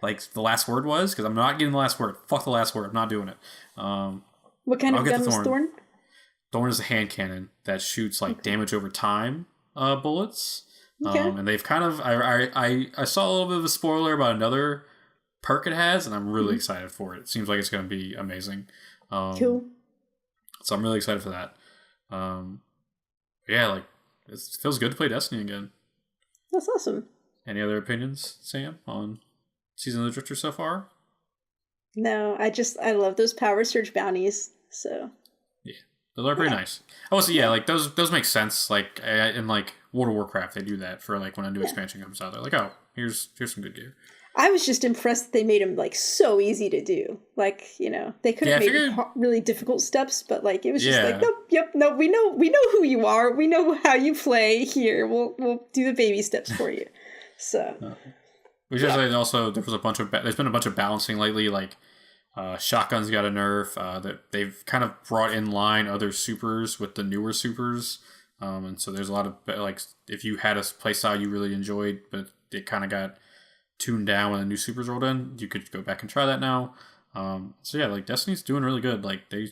like the last word was, because I'm not getting the last word. Fuck the last word. I'm not doing it. What kind of gun was Thorn? Thorn is a hand cannon that shoots like damage over time bullets. And they've kind of I saw a little bit of a spoiler about another perk it has, and I'm really excited for it. It seems like it's going to be amazing. Cool. So I'm really excited for that. Like it feels good to play Destiny again. That's awesome. Any other opinions, Sam, on Season of the Drifter so far? No, I love those power surge bounties. So yeah, Those are pretty nice. Oh, so yeah, like those make sense. Like in like World of Warcraft, they do that for like when a new expansion comes out. They're like, oh, here's some good gear. I was just impressed that they made them like so easy to do. Like, they could have made really difficult steps, but like it was just like, nope, we know who you are. We know how you play. Here, we'll do the baby steps for you. So, which is like also there's been a bunch of balancing lately. Like, shotguns got a nerf. That they've kind of brought in line other supers with the newer supers. And so there's a lot of like if you had a playstyle you really enjoyed, but it kind of got tuned down when the new supers rolled in, you could go back and try that now. So yeah, like Destiny's doing really good. Like I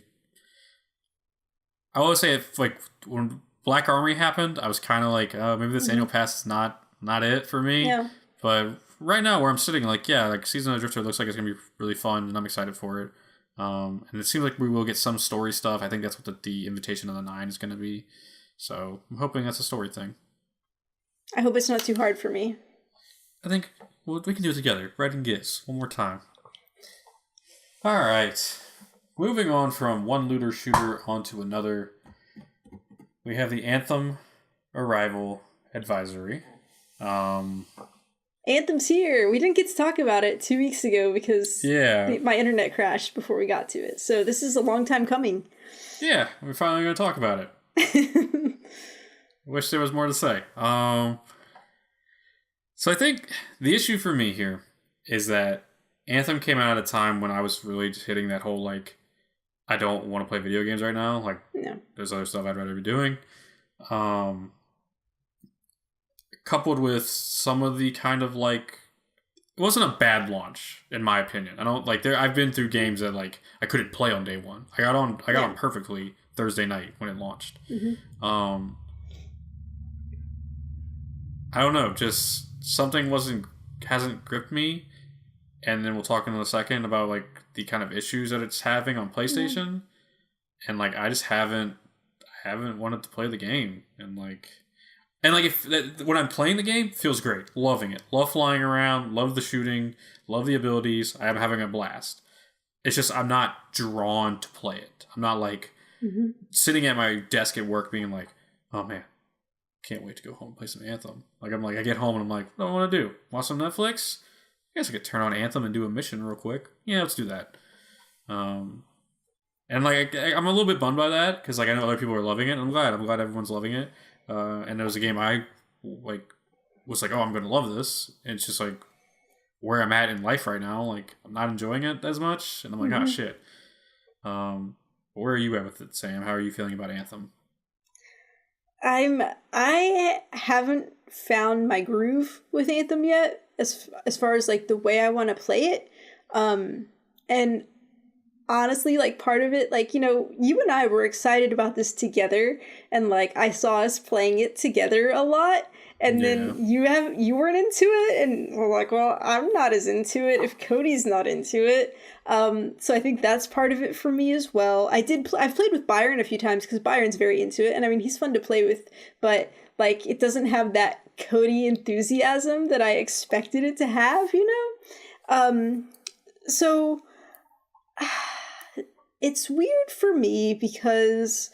always say if like when Black Armory happened, I was kind of like, maybe this annual pass is not it for me. Yeah. But right now where I'm sitting, like like Season of the Drifter looks like it's gonna be really fun, and I'm excited for it. And it seems like we will get some story stuff. I think that's what the Invitation of the Nine is gonna be. So I'm hoping that's a story thing. I hope it's not too hard for me. I think we can do it together. Red and Giz. One more time. Alright. Moving on from one looter shooter onto another. We have the Anthem Arrival Advisory. Anthem's here. We didn't get to talk about it 2 weeks ago because my internet crashed before we got to it. So this is a long time coming. Yeah, we're finally going to talk about it. Wish there was more to say. So I think the issue for me here is that Anthem came out at a time when I was really just hitting that whole, like, I don't want to play video games right now. Like, there's other stuff I'd rather be doing. Coupled with some of the kind of, like, it wasn't a bad launch, in my opinion. I don't, like, I've been through games that, like, I couldn't play on day one. I got on perfectly Thursday night when it launched. Mm-hmm. I don't know, just something hasn't gripped me, and then we'll talk in a second about like the kind of issues that it's having on PlayStation, and like I just haven't wanted to play the game, and if when I'm playing the game, feels great, loving it, love flying around, love the shooting, love the abilities, I am having a blast. It's just I'm not drawn to play it. I'm not like sitting at my desk at work being like, oh man, can't wait to go home and play some Anthem. Like I get home and I'm like, what do I want to do? Watch some Netflix? I guess I could turn on Anthem and do a mission real quick. Yeah, let's do that. And like I'm a little bit bummed by that because like I know other people are loving it. I'm glad everyone's loving it. And there was a game I like was like, oh, I'm gonna love this. And it's just like where I'm at in life right now. Like I'm not enjoying it as much, and I'm like, oh shit. Where are you at with it, Sam? How are you feeling about Anthem? I haven't found my groove with Anthem yet, as far as like the way I want to play it. And honestly, like part of it, like, you and I were excited about this together, and like I saw us playing it together a lot. And then you weren't into it, and we're like, well, I'm not as into it if Cody's not into it. So I think that's part of it for me as well. I've played with Byron a few times because Byron's very into it, and I mean he's fun to play with, but like it doesn't have that Cody enthusiasm that I expected it to have, So it's weird for me because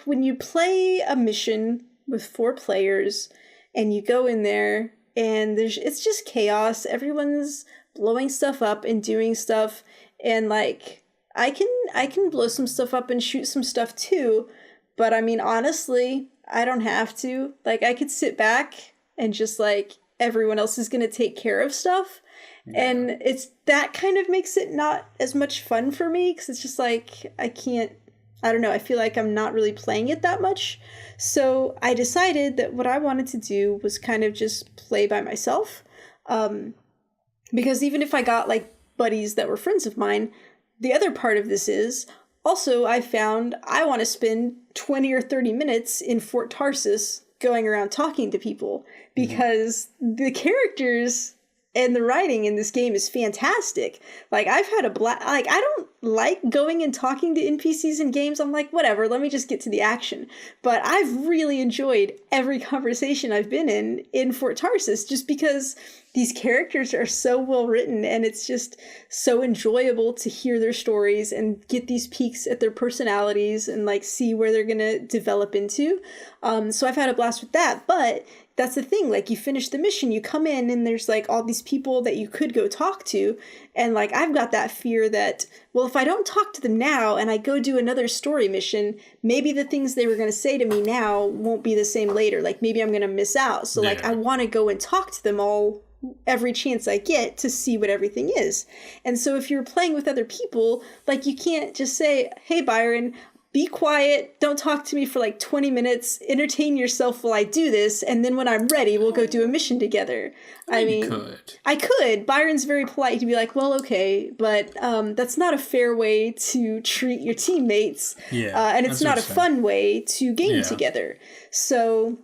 when you play a mission with 4 players and you go in there and it's just chaos. Everyone's blowing stuff up and doing stuff, and like I can blow some stuff up and shoot some stuff too, but I mean honestly, I don't have to. Like I could sit back and just like everyone else is going to take care of stuff. Yeah. And it's that kind of makes it not as much fun for me because it's just like I don't know, I feel like I'm not really playing it that much. So I decided that what I wanted to do was kind of just play by myself. Because even if I got like buddies that were friends of mine, the other part of this is also I found I want to spend 20 or 30 minutes in Fort Tarsus going around talking to people because the characters And the writing in this game is fantastic. Like, I've had a like, I don't like going and talking to NPCs in games. I'm like, whatever, let me just get to the action. But I've really enjoyed every conversation I've been in Fort Tarsis, just because these characters are so well written, and it's just so enjoyable to hear their stories and get these peeks at their personalities and like see where they're gonna develop into. So I've had a blast with that. But that's the thing, like, you finish the mission, you come in, and there's like all these people that you could go talk to, and like I've got that fear that, well, if I don't talk to them now and I go do another story mission, maybe the things they were going to say to me now won't be the same later. Like, maybe I'm going to miss out. So like, I want to go and talk to them all every chance I get to see what everything is. And so if you're playing with other people, like, you can't just say, hey, Byron, be quiet, don't talk to me for like 20 minutes, entertain yourself while I do this, and then when I'm ready, we'll go do a mission together. I mean, I could. Byron's very polite. He'd be like, well, okay, but that's not a fair way to treat your teammates. Yeah, and it's not a fun way to game together. So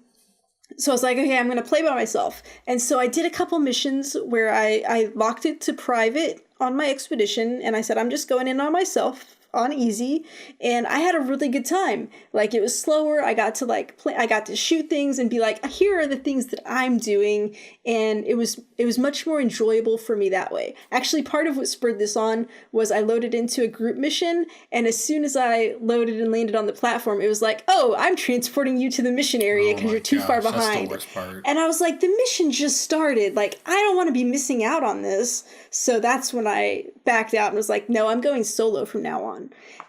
I was like, okay, I'm going to play by myself. And so I did a couple missions where I locked it to private on my expedition, and I said, I'm just going in on myself, on easy, and I had a really good time. Like, it was slower. I got to like play, I got to shoot things and be like, here are the things that I'm doing, and it was much more enjoyable for me that way. Actually, part of what spurred this on was I loaded into a group mission, and as soon as I loaded and landed on the platform, it was like, oh, I'm transporting you to the mission area because you're too far behind. That's the worst part. And I was like, the mission just started. Like, I don't want to be missing out on this. So that's when I backed out and was like, no, I'm going solo from now on.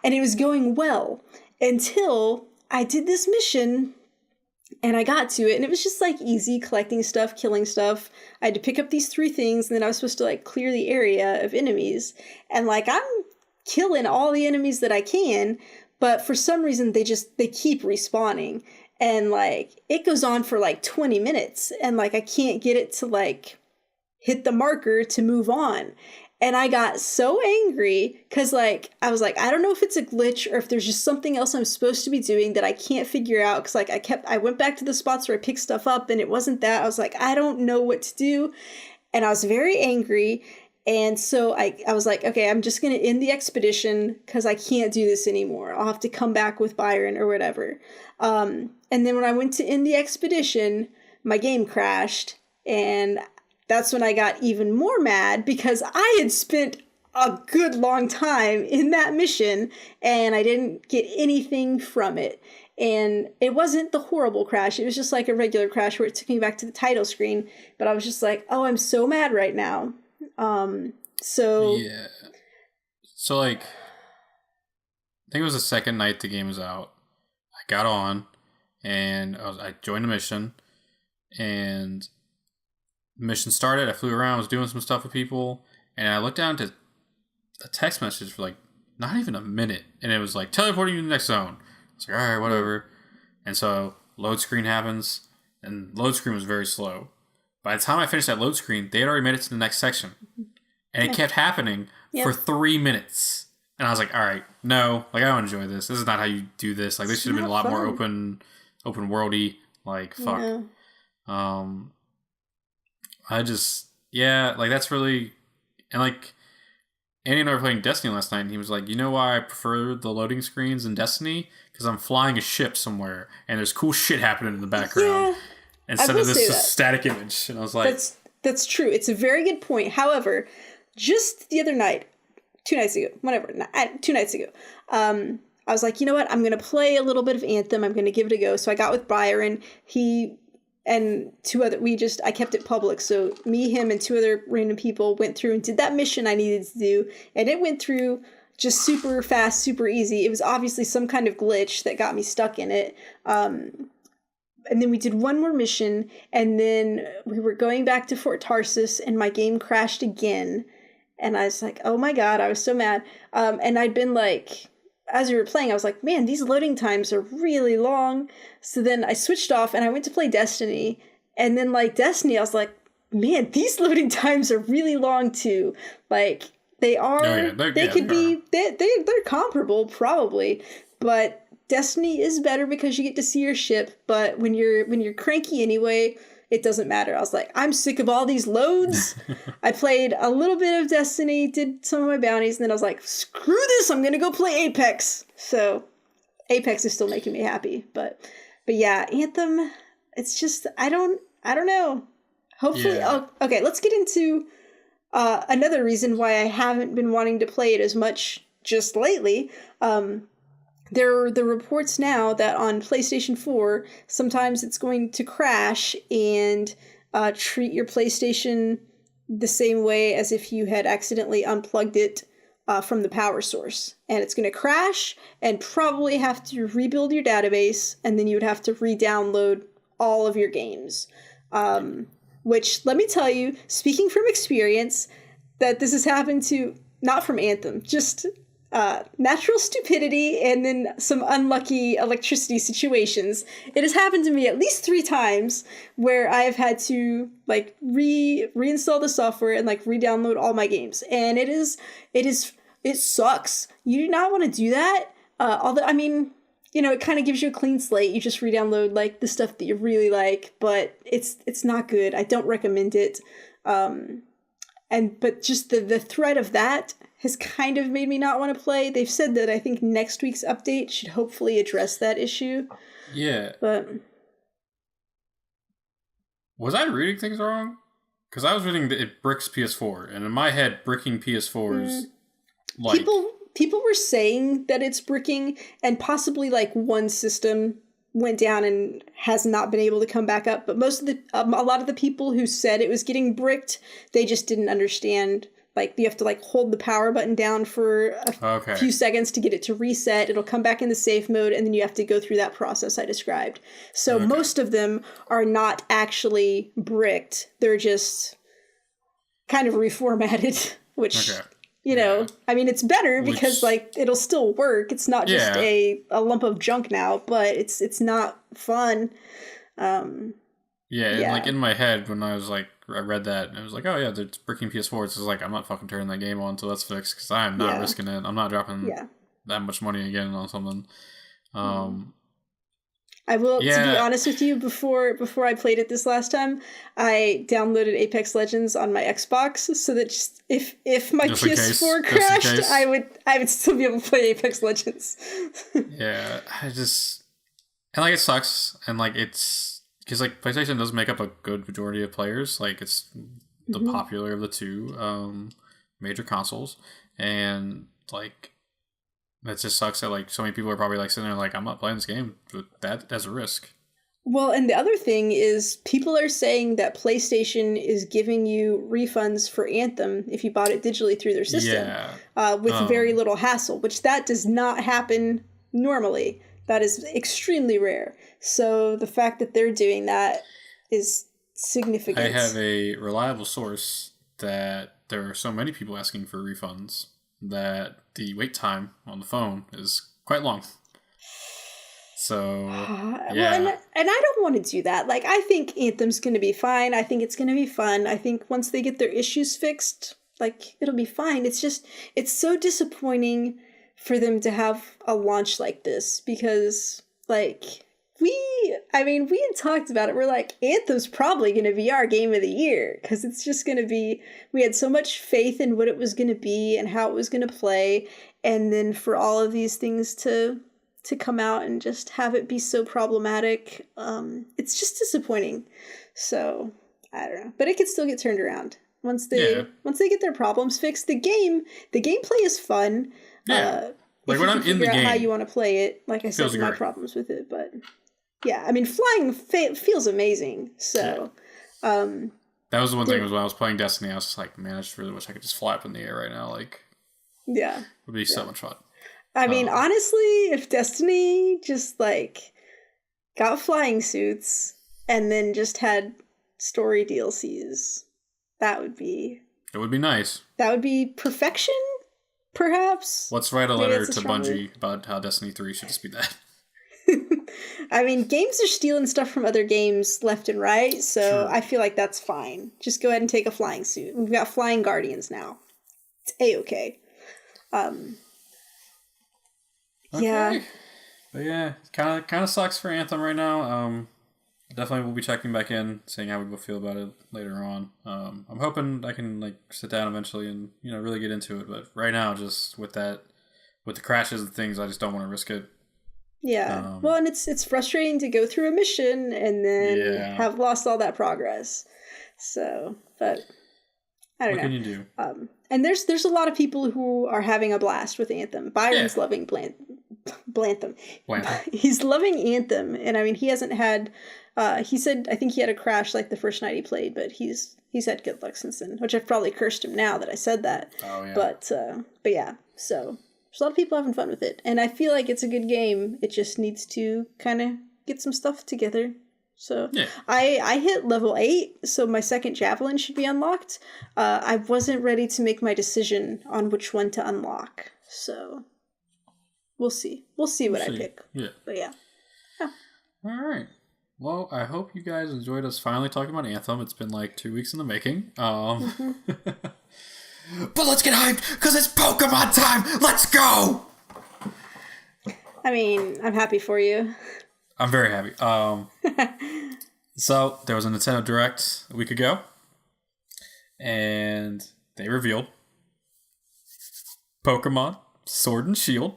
And it was going well until I did this mission and I got to it, and it was just like easy, collecting stuff, killing stuff. I had to pick up these 3 things, and then I was supposed to like clear the area of enemies. And like, I'm killing all the enemies that I can, but for some reason they keep respawning. And like, it goes on for like 20 minutes, and like, I can't get it to like hit the marker to move on. And I got so angry because, like, I was like, I don't know if it's a glitch or if there's just something else I'm supposed to be doing that I can't figure out. Because, like, I went back to the spots where I picked stuff up and it wasn't that. I was like, I don't know what to do. And I was very angry. And so I was like, okay, I'm just going to end the expedition because I can't do this anymore. I'll have to come back with Byron or whatever. And then when I went to end the expedition, my game crashed, and that's when I got even more mad because I had spent a good long time in that mission and I didn't get anything from it. And it wasn't the horrible crash. It was just like a regular crash where it took me back to the title screen. But I was just like, oh, I'm so mad right now. Yeah. So, like, I think it was the second night the game was out. I got on and I joined the mission, and the mission started. I flew around, was doing some stuff with people, and I looked down to a text message for like not even a minute, and it was like, teleporting you to the next zone. It's like, all right, whatever. And so load screen happens, and load screen was very slow. By the time I finished that load screen, they had already made it to the next section, and it kept happening for 3 minutes. And I was like, all right, no, like, I don't enjoy this. This is not how you do this. Like, this should have been a lot more open worldy. Like, fuck. Yeah. I just, like, that's really, and like, Andy and I were playing Destiny last night, and he was like, you know why I prefer the loading screens in Destiny? Because I'm flying a ship somewhere, and there's cool shit happening in the background. Instead of this static image. And I was like, that's true. It's a very good point. However, just the other night, 2 nights ago, whatever, 2 nights ago, I was like, you know what? I'm going to play a little bit of Anthem. I'm going to give it a go. So I got with Byron. And 2 other, I kept it public. So me, him, and 2 other random people went through and did that mission I needed to do. And it went through just super fast, super easy. It was obviously some kind of glitch that got me stuck in it. And then we did one more mission, and then we were going back to Fort Tarsis, and my game crashed again. And I was like, oh my God, I was so mad. And I'd been like, as we were playing, I was like, man, these loading times are really long. So then I switched off and I went to play Destiny. And then, like, Destiny, I was like, man, these loading times are really long too. Like, they are, they're comparable probably, but Destiny is better because you get to see your ship. But when you're cranky anyway, it doesn't matter. I was like, I'm sick of all these loads. I played a little bit of Destiny, did some of my bounties, and then I was like, screw this, I'm gonna go play Apex. So Apex is still making me happy, but yeah, Anthem, it's just, I don't know. Hopefully, okay, let's get into another reason why I haven't been wanting to play it as much just lately. There are the reports now that on PlayStation 4, sometimes it's going to crash and treat your PlayStation the same way as if you had accidentally unplugged it from the power source. And it's going to crash and probably have to rebuild your database, and then you would have to re-download all of your games. Which, let me tell you, speaking from experience, that this has happened to, not from Anthem, just natural stupidity and then some unlucky electricity situations. It has happened to me at least 3 times where I have had to like reinstall the software and like re-download all my games. And it sucks. You do not want to do that. Although, I mean, you know, it kind of gives you a clean slate. You just re-download like the stuff that you really like, but it's not good. I don't recommend it. But just the threat of that has kind of made me not want to play. They've said that I think next week's update should hopefully address that issue. Yeah. But was I reading things wrong? Because I was reading that it bricks PS4, and in my head, bricking PS4s like people were saying that it's bricking, and possibly like one system went down and has not been able to come back up. But most of a lot of the people who said it was getting bricked, they just didn't understand. Like, you have to like hold the power button down for a few seconds to get it to reset. It'll come back into safe mode, and then you have to go through that process I described. So most of them are not actually bricked. They're just kind of reformatted, which... You know, I mean, it's better because like it'll still work. It's not just a lump of junk now, but it's not fun. Like in my head when I was like, I read that and it was like, oh yeah, it's bricking PS4. It's just like, I'm not fucking turning that game on until that's fixed because I'm not risking it. I'm not dropping that much money again on something. I will, to be honest with you, before I played it this last time, I downloaded Apex Legends on my Xbox so that just if my PS4 crashed, I would still be able to play Apex Legends. And like it sucks, and like it's because like PlayStation does make up a good majority of players. Like it's the popular of the two major consoles, and like. That just sucks that like so many people are probably like sitting there like, I'm not playing this game, but that's a risk. Well, and the other thing is people are saying that PlayStation is giving you refunds for Anthem if you bought it digitally through their system with very little hassle, which that does not happen normally. That is extremely rare. So the fact that they're doing that is significant. I have a reliable source that there are so many people asking for refunds that the wait time on the phone is quite long. So, Well, and I don't want to do that. Like, I think Anthem's going to be fine. I think it's going to be fun. I think once they get their issues fixed, like, it'll be fine. It's just, it's so disappointing for them to have a launch like this because, like, we had talked about it. We're like, Anthem's probably going to be our game of the year because it's just going to be, we had so much faith in what it was going to be and how it was going to play. And then for all of these things to come out and just have it be so problematic, it's just disappointing. So, I don't know. But it could still get turned around. Once they get their problems fixed, the gameplay is fun. Yeah. Like when I'm in the game, how you want to play it. Like I said, my problems with it, but yeah, I mean, flying feels amazing. So, that was the one thing was when I was playing Destiny, I was just like, man, I just really wish I could just fly up in the air right now. Like, it would be so much fun. I mean, honestly, if Destiny just like got flying suits and then just had story DLCs, it would be nice. That would be perfection, perhaps. Let's write a letter to Bungie about how Destiny 3 should just be that. I mean, games are stealing stuff from other games left and right, so I feel like that's fine. Just go ahead and take a flying suit. We've got flying guardians now. It's A-okay. Yeah. But yeah, kind of sucks for Anthem right now. definitely will be checking back in, seeing how we both feel about it later on. I'm hoping I can like sit down eventually and really get into it. But right now, just with the crashes and things, I just don't want to risk it. Yeah. Well, and it's frustrating to go through a mission and then have lost all that progress. So, but I don't know. What can you do? And there's a lot of people who are having a blast with Anthem. Byron's loving Blantham. He's loving Anthem, and I mean he hasn't had. He said I think he had a crash like the first night he played, but he's had good luck since then. Which I've probably cursed him now that I said that. Oh yeah. But yeah, so there's a lot of people having fun with it, and I feel like it's a good game. It just needs to kind of get some stuff together. So I hit level 8, so my second javelin should be unlocked. I wasn't ready to make my decision on which one to unlock, so we'll see. We'll see what I pick. Yeah. But yeah. All right. Well, I hope you guys enjoyed us finally talking about Anthem. It's been like 2 weeks in the making. But let's get hyped because it's Pokemon time. Let's go. I mean, I'm happy for you. I'm very happy. So there was a Nintendo Direct a week ago, and they revealed Pokemon Sword and Shield.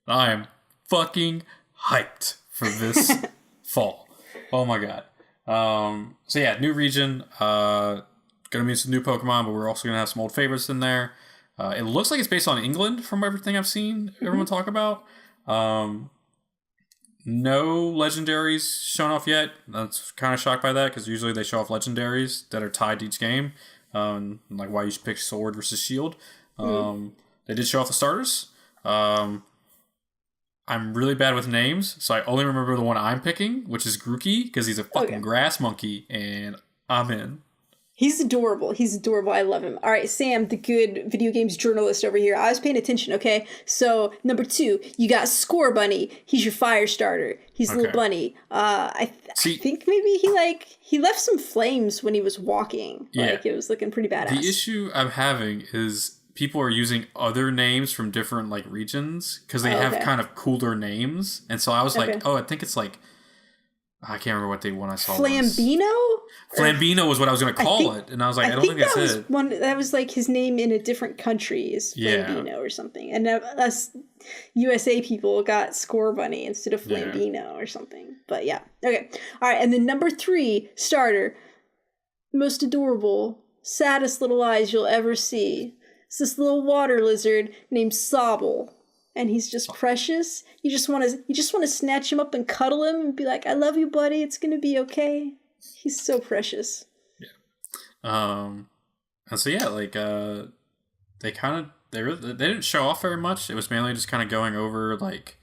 I am fucking hyped for this fall. Oh my god. So yeah, new region. Gonna be some new Pokemon, but we're also gonna have some old favorites in there. It looks like it's based on England from everything I've seen everyone talk about. No legendaries shown off yet. That's kind of shocked by that because usually they show off legendaries that are tied to each game. Like why you should pick Sword versus Shield. They did show off the starters. I'm really bad with names, so I only remember the one I'm picking, which is Grookey, because he's a fucking grass monkey, and I'm in. He's adorable. I love him. All right, Sam, the good video games journalist over here. I was paying attention, okay? So, number 2, you got Score Bunny. He's your fire starter. He's a little bunny. I think maybe he left some flames when he was walking. Like, it was looking pretty badass. The issue I'm having is people are using other names from different, like, regions, because they have kind of cooler names. And so I was like, I think it's like, I can't remember what they one I saw. Flambino? Flambino was what I was going to call it, and I was like, I don't think that's it. That was like his name in a different country is Flambino or something, and us USA people got Score Bunny instead of Flambino or something. But yeah, okay, all right. And then number 3 starter, most adorable, saddest little eyes you'll ever see. It's this little water lizard named Sobble. And he's just precious. You just want to snatch him up and cuddle him and be like, "I love you, buddy. It's gonna be okay." He's so precious. Yeah. And so yeah, like they didn't show off very much. It was mainly just kind of going over like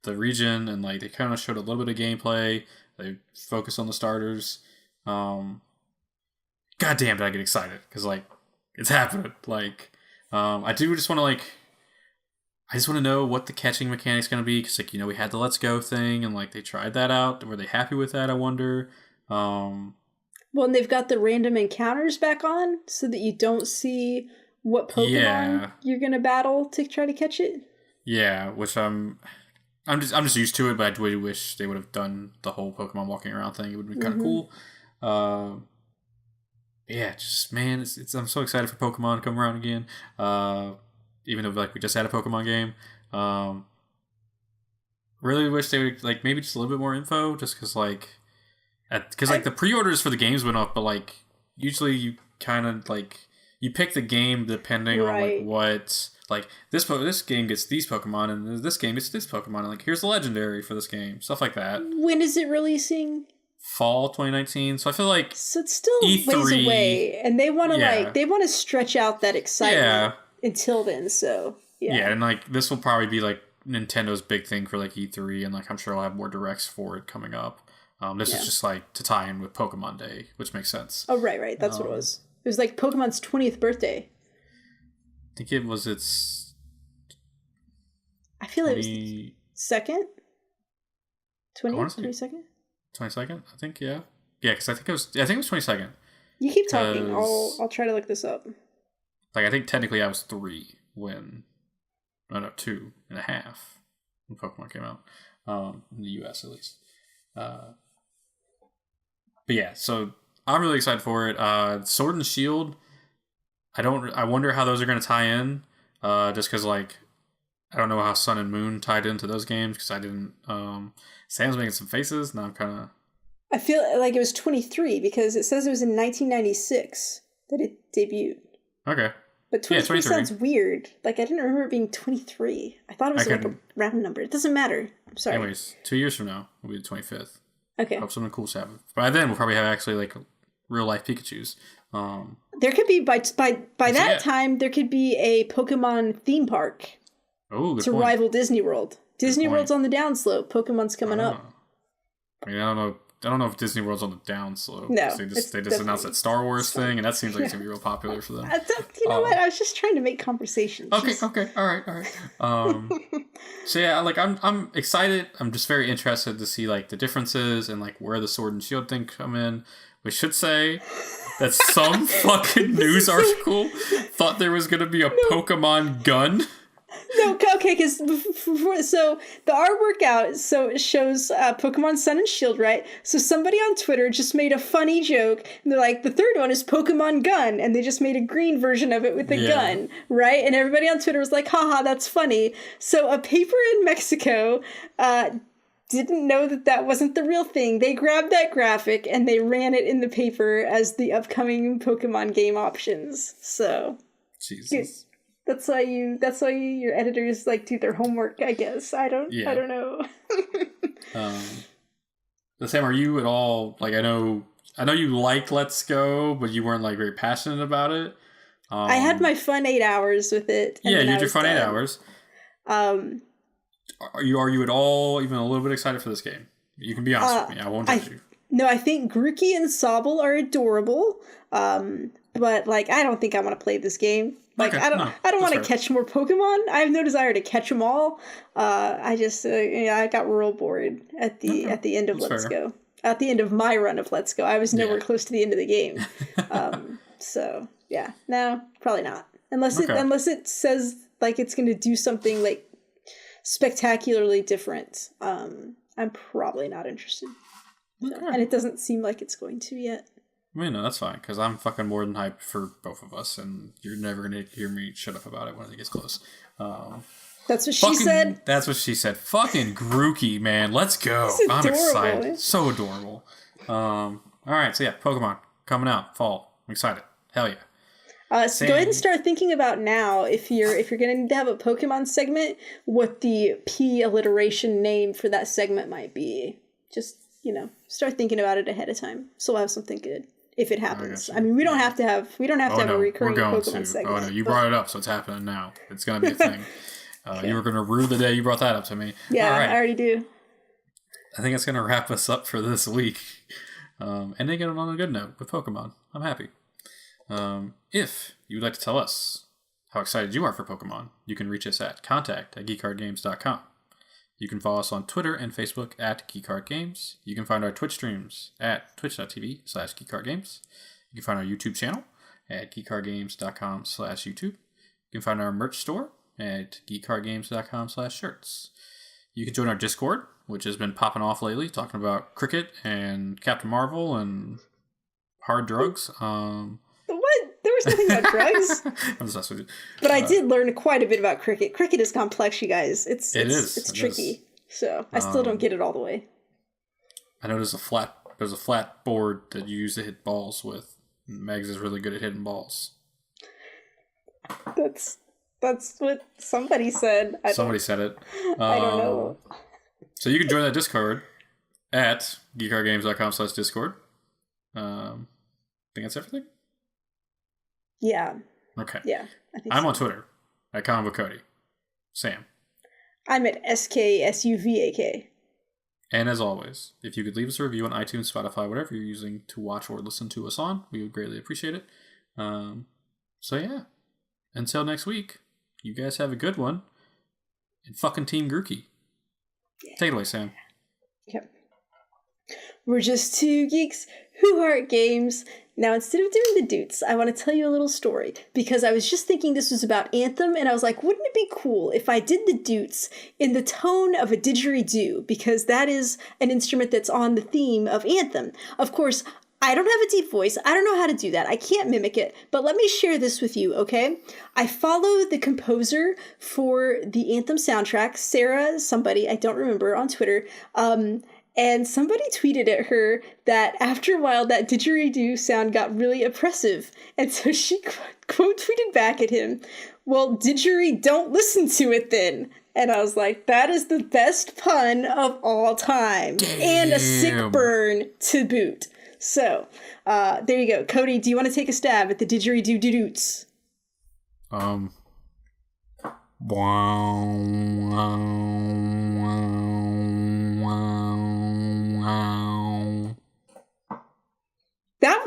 the region and like they kind of showed a little bit of gameplay. They focused on the starters. God damn, did I get excited because like it's happening. Like I do just want to like. I just want to know what the catching mechanic's going to be because, like, we had the Let's Go thing and, like, they tried that out. Were they happy with that, I wonder? Well, and they've got the random encounters back on so that you don't see what Pokemon you're going to battle to try to catch it. Yeah, which I'm just used to it, but I do wish they would have done the whole Pokemon walking around thing. It would have been kind of cool. Yeah, just, man, I'm so excited for Pokemon to come around again. Even though like we just had a Pokemon game, really wish they would like maybe just a little bit more info, just because like the pre-orders for the games went up, but like usually you kind of like you pick the game depending on like what like this game gets these Pokemon and this game gets this Pokemon and like here's the legendary for this game, stuff like that. When is it releasing? Fall 2019, so I feel like so it's still E3, ways away, and they want to stretch out that excitement. Until then, so yeah, and like this will probably be like Nintendo's big thing for like E3, and like I'm sure I'll have more directs for it coming up. This is just like to tie in with Pokemon Day, which makes sense. Oh right, that's what it was. It was like Pokemon's 20th birthday. I think it was its. I feel it was second. 22nd. 22nd, I think. Yeah, because I think it was 22nd. You keep talking. I'll try to look this up. Like, I think technically I was 3 when... No, 2.5 when Pokemon came out. In the US, at least. But yeah, so I'm really excited for it. Sword and Shield. I wonder how those are going to tie in. Just because like I don't know how Sun and Moon tied into those games because I didn't. Sam's making some faces. Now I'm kind of. I feel like it was 23 because it says it was in 1996 that it debuted. Okay. But 23 sounds weird. Like, I didn't remember it being 23. I thought it was like a round number. It doesn't matter. I'm sorry. Anyways, 2 years from now will be the 25th. Okay. Hope something cool happens. By then, we'll probably have actually like real life Pikachus. There could be by that time there could be a Pokemon theme park. Oh, to rival Disney World. Disney World's on the downslope. Pokemon's coming up. I mean, I don't know if Disney World's on the downslope. No, they just announced that Star Wars thing, and that seems like it's gonna be real popular for them. You know what? I was just trying to make conversation. Okay, all right. So yeah, like I'm excited. I'm just very interested to see like the differences and like where the Sword and Shield thing come in. We should say that some fucking news article thought there was gonna be a Pokemon gun. No, okay, because so the artwork out, so it shows Pokemon Sun and Shield, right? So somebody on Twitter just made a funny joke, and they're like, the third one is Pokemon Gun, and they just made a green version of it with a gun, right? And everybody on Twitter was like, haha, that's funny. So a paper in Mexico didn't know that wasn't the real thing. They grabbed that graphic, and they ran it in the paper as the upcoming Pokemon game options. So... Jesus. That's why your editors like do their homework, I guess. I don't know. Sam, are you at all like I know you like Let's Go, but you weren't like very passionate about it. I had my fun 8 hours with it. Yeah, you did your fun 8 hours. Are you at all even a little bit excited for this game? You can be honest with me. I won't judge you. No, I think Grookey and Sobble are adorable. But like I don't think I want to play this game. Like okay, I don't want to catch more Pokemon. I have no desire to catch them all. I just I got real bored at the end of Let's Go. At the end of my run of Let's Go, I was nowhere close to the end of the game. So yeah, no, probably not. Unless it says like it's going to do something like spectacularly different. I'm probably not interested. So, and it doesn't seem like it's going to yet. I mean, no, that's fine, because I'm fucking more than hyped for both of us, and you're never going to hear me shut up about it when it gets close. That's what she said? That's what she said. Fucking Grookey, man. Let's go. I'm excited. So adorable. All right, so yeah, Pokemon coming out, fall. I'm excited. Hell yeah. So go ahead and start thinking about now, if you're going to need to have a Pokemon segment, what the P alliteration name for that segment might be. Just, start thinking about it ahead of time, so we'll have something good. If it happens, I mean, we don't have to have a recurring Pokemon segment. Oh no, you brought it up, so it's happening now. It's gonna be a thing. Okay. You were gonna rue the day you brought that up to me. Yeah, all right. I already do. I think it's gonna wrap us up for this week, and then get on a good note with Pokemon. I'm happy. If you'd like to tell us how excited you are for Pokemon, you can reach us at contact@geekcardgames.com. You can follow us on Twitter and Facebook at GeekCardGames. You can find our Twitch streams at twitch.tv/GeekCardGames. You can find our YouTube channel at geekcardgames.com/YouTube. You can find our merch store at geekcardgames.com/shirts. You can join our Discord, which has been popping off lately, talking about cricket and Captain Marvel and hard drugs. There was nothing about drugs. I'm just with you. But I did learn quite a bit about cricket. Cricket is complex, you guys. It's tricky. So I still don't get it all the way. I know there's a flat board that you use to hit balls with. Megs is really good at hitting balls. That's what somebody said. Somebody said it. I don't know. So you can join that Discord at geekcardgames.com/Discord. I think that's everything. Yeah. Okay. Yeah. I'm on Twitter at Comic Book Cody. Sam. I'm at SKSUVAK. And as always, if you could leave us a review on iTunes, Spotify, whatever you're using to watch or listen to us on, we would greatly appreciate it. So yeah. Until next week, you guys have a good one. And fucking Team Grookey. Yeah. Take it away, Sam. Okay. We're just two geeks who heart games, Now, instead of doing the Doots, I want to tell you a little story, because I was just thinking this was about Anthem, and I was like, wouldn't it be cool if I did the Doots in the tone of a didgeridoo, because that is an instrument that's on the theme of Anthem. Of course, I don't have a deep voice. I don't know how to do that. I can't mimic it. But let me share this with you, okay? I follow the composer for the Anthem soundtrack, Sarah somebody, I don't remember, on Twitter. And somebody tweeted at her that after a while that didgeridoo sound got really oppressive. And so she quote tweeted back at him, well, didgeridoo, don't listen to it then. And I was like, that is the best pun of all time. Damn. And a sick burn to boot. So, there you go. Cody, do you want to take a stab at the didgeridoo doots?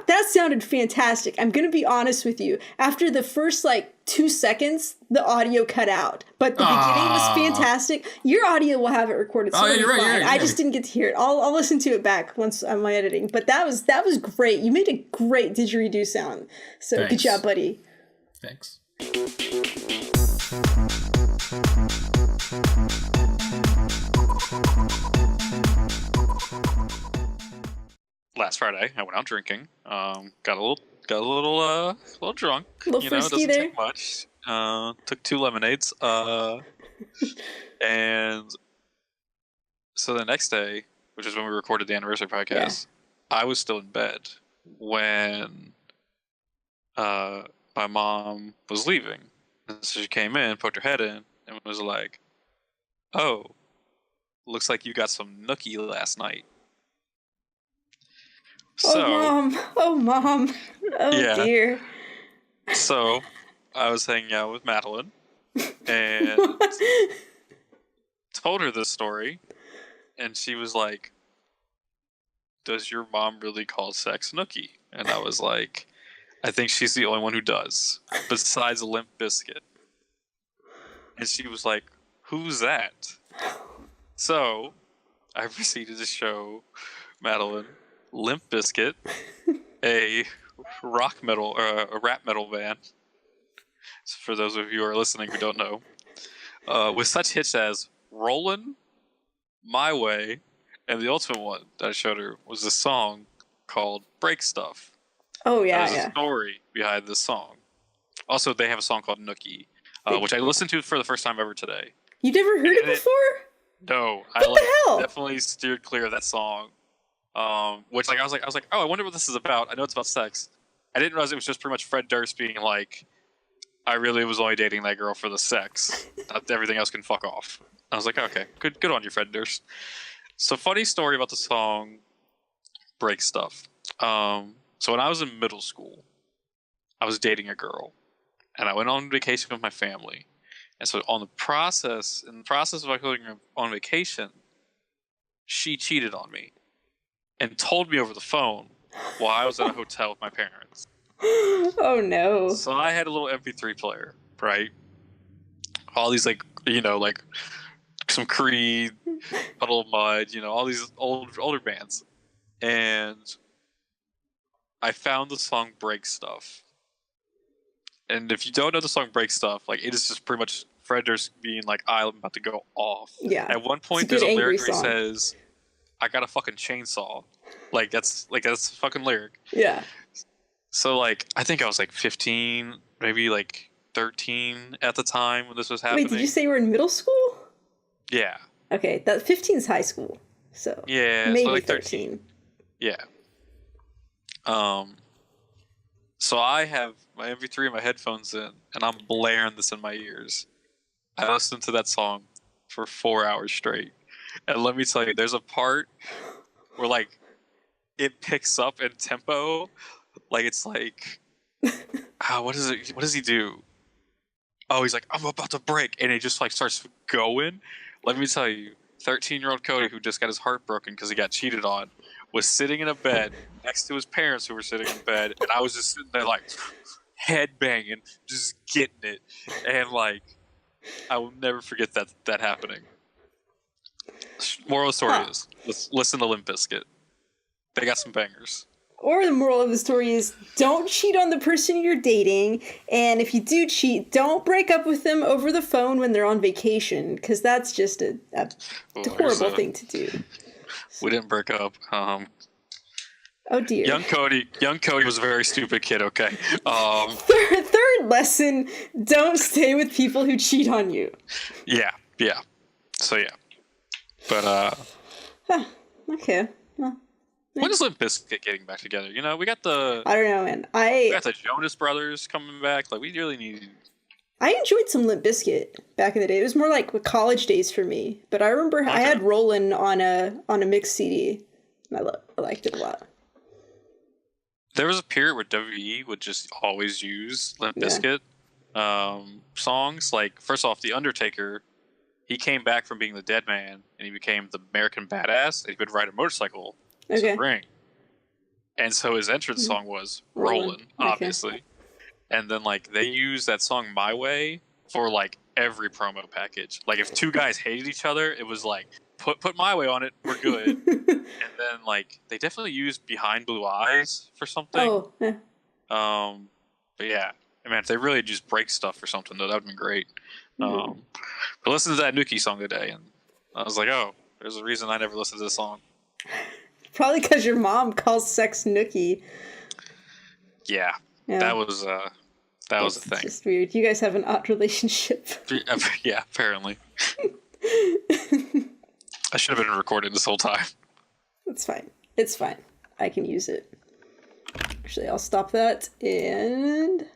That sounded fantastic. I'm going to be honest with you. After the first, 2 seconds, the audio cut out. But the beginning was fantastic. Your audio will have it recorded, so it'll be fine. I just didn't get to hear it. I'll listen to it back once on my editing. But that was great. You made a great didgeridoo sound. So Thanks. Good job, buddy. Thanks. Last Friday, I went out drinking. Got a little drunk. A little frisky it doesn't take much. Took 2 lemonades. And so the next day, which is when we recorded the anniversary podcast, I was still in bed when my mom was leaving. And so she came in, poked her head in, and was like, "Oh, looks like you got some nookie last night." So, oh, Mom. Oh, yeah. Dear. So, I was hanging out with Madeline and told her this story, and she was like, "Does your mom really call sex nookie?" And I was like, "I think she's the only one who does, besides Limp Bizkit." And she was like, "Who's that?" So, I proceeded to show Madeline Limp Bizkit, a rock metal or a rap metal band. For those of you who are listening who don't know, with such hits as "Rollin'," "My Way," and the ultimate one that I showed her was a song called "Break Stuff." Oh yeah, There's a story behind this song. Also, they have a song called "Nookie," which I listened to for the first time ever today. You never heard it before? No, what the hell? Definitely steered clear of that song. Which I was like, oh, I wonder what this is about. I know it's about sex. I didn't realize it was just pretty much Fred Durst being like, I really was only dating that girl for the sex. Everything else can fuck off. I was like, okay, good on you, Fred Durst. So, funny story about the song "Break Stuff." So when I was in middle school, I was dating a girl, and I went on vacation with my family. And so in the process of going on vacation, she cheated on me and told me over the phone while I was at a hotel with my parents. Oh no. So I had a little MP3 player, right? All these like some Creed, Puddle of Mud, all these older bands. And I found the song "Break Stuff." And if you don't know the song "Break Stuff," it is just pretty much Fred Durst being like, I'm about to go off. Yeah. At one point there's a lyric where he says, "I got a fucking chainsaw." That's a fucking lyric. Yeah. So I think I was 15, maybe 13 at the time when this was happening. Wait, did you say you were in middle school? Yeah. Okay, that 15 is high school. So yeah, maybe so 13. Yeah. So I have my MP3 and my headphones in, and I'm blaring this in my ears. I listened to that song for 4 hours straight. And let me tell you, there's a part where it picks up in tempo. It's what is it? What does he do? Oh, he's like, "I'm about to break," and it just starts going. Let me tell you, 13-year-old Cody, who just got his heart broken because he got cheated on, was sitting in a bed next to his parents who were sitting in bed, and I was just sitting there head banging, just getting it, and I will never forget that happening. Moral of the story is, let's listen to Limp Bizkit. They got some bangers. Or the moral of the story is don't cheat on the person you're dating. And if you do cheat, don't break up with them over the phone when they're on vacation, because that's just a horrible thing to do. We didn't break up. Oh dear. Young Cody was a very stupid kid. Okay. Third lesson: don't stay with people who cheat on you. Yeah. So yeah, but okay. Well, when is Limp Bizkit getting back together? You know, we got the. I don't know, man. We got the Jonas Brothers coming back. Like, we really need. I enjoyed some Limp Bizkit back in the day. It was more like college days for me. But I remember I had Rollin' on a mixed CD. And I liked it a lot. There was a period where WWE would just always use Limp Bizkit songs. Like, first off, The Undertaker, he came back from being the dead man, and he became the American Badass, and he would ride a motorcycle to the ring. And so his entrance song was Rollin', obviously. Okay. And then, like, they used that song My Way for, like, every promo package. Like, if two guys hated each other, it was like, put My Way on it, we're good. And then, like, they definitely used Behind Blue Eyes for something. Oh, yeah. But yeah, man, if they really just break stuff for something, though, that would have been great. But listen to that Nookie song today, and I was like, oh, there's a reason I never listened to this song. Probably because your mom calls sex Nookie. Yeah. That was a thing. It's just weird. You guys have an odd relationship. Yeah, apparently. I should have been recording this whole time. It's fine. It's fine. I can use it. Actually, I'll stop that and...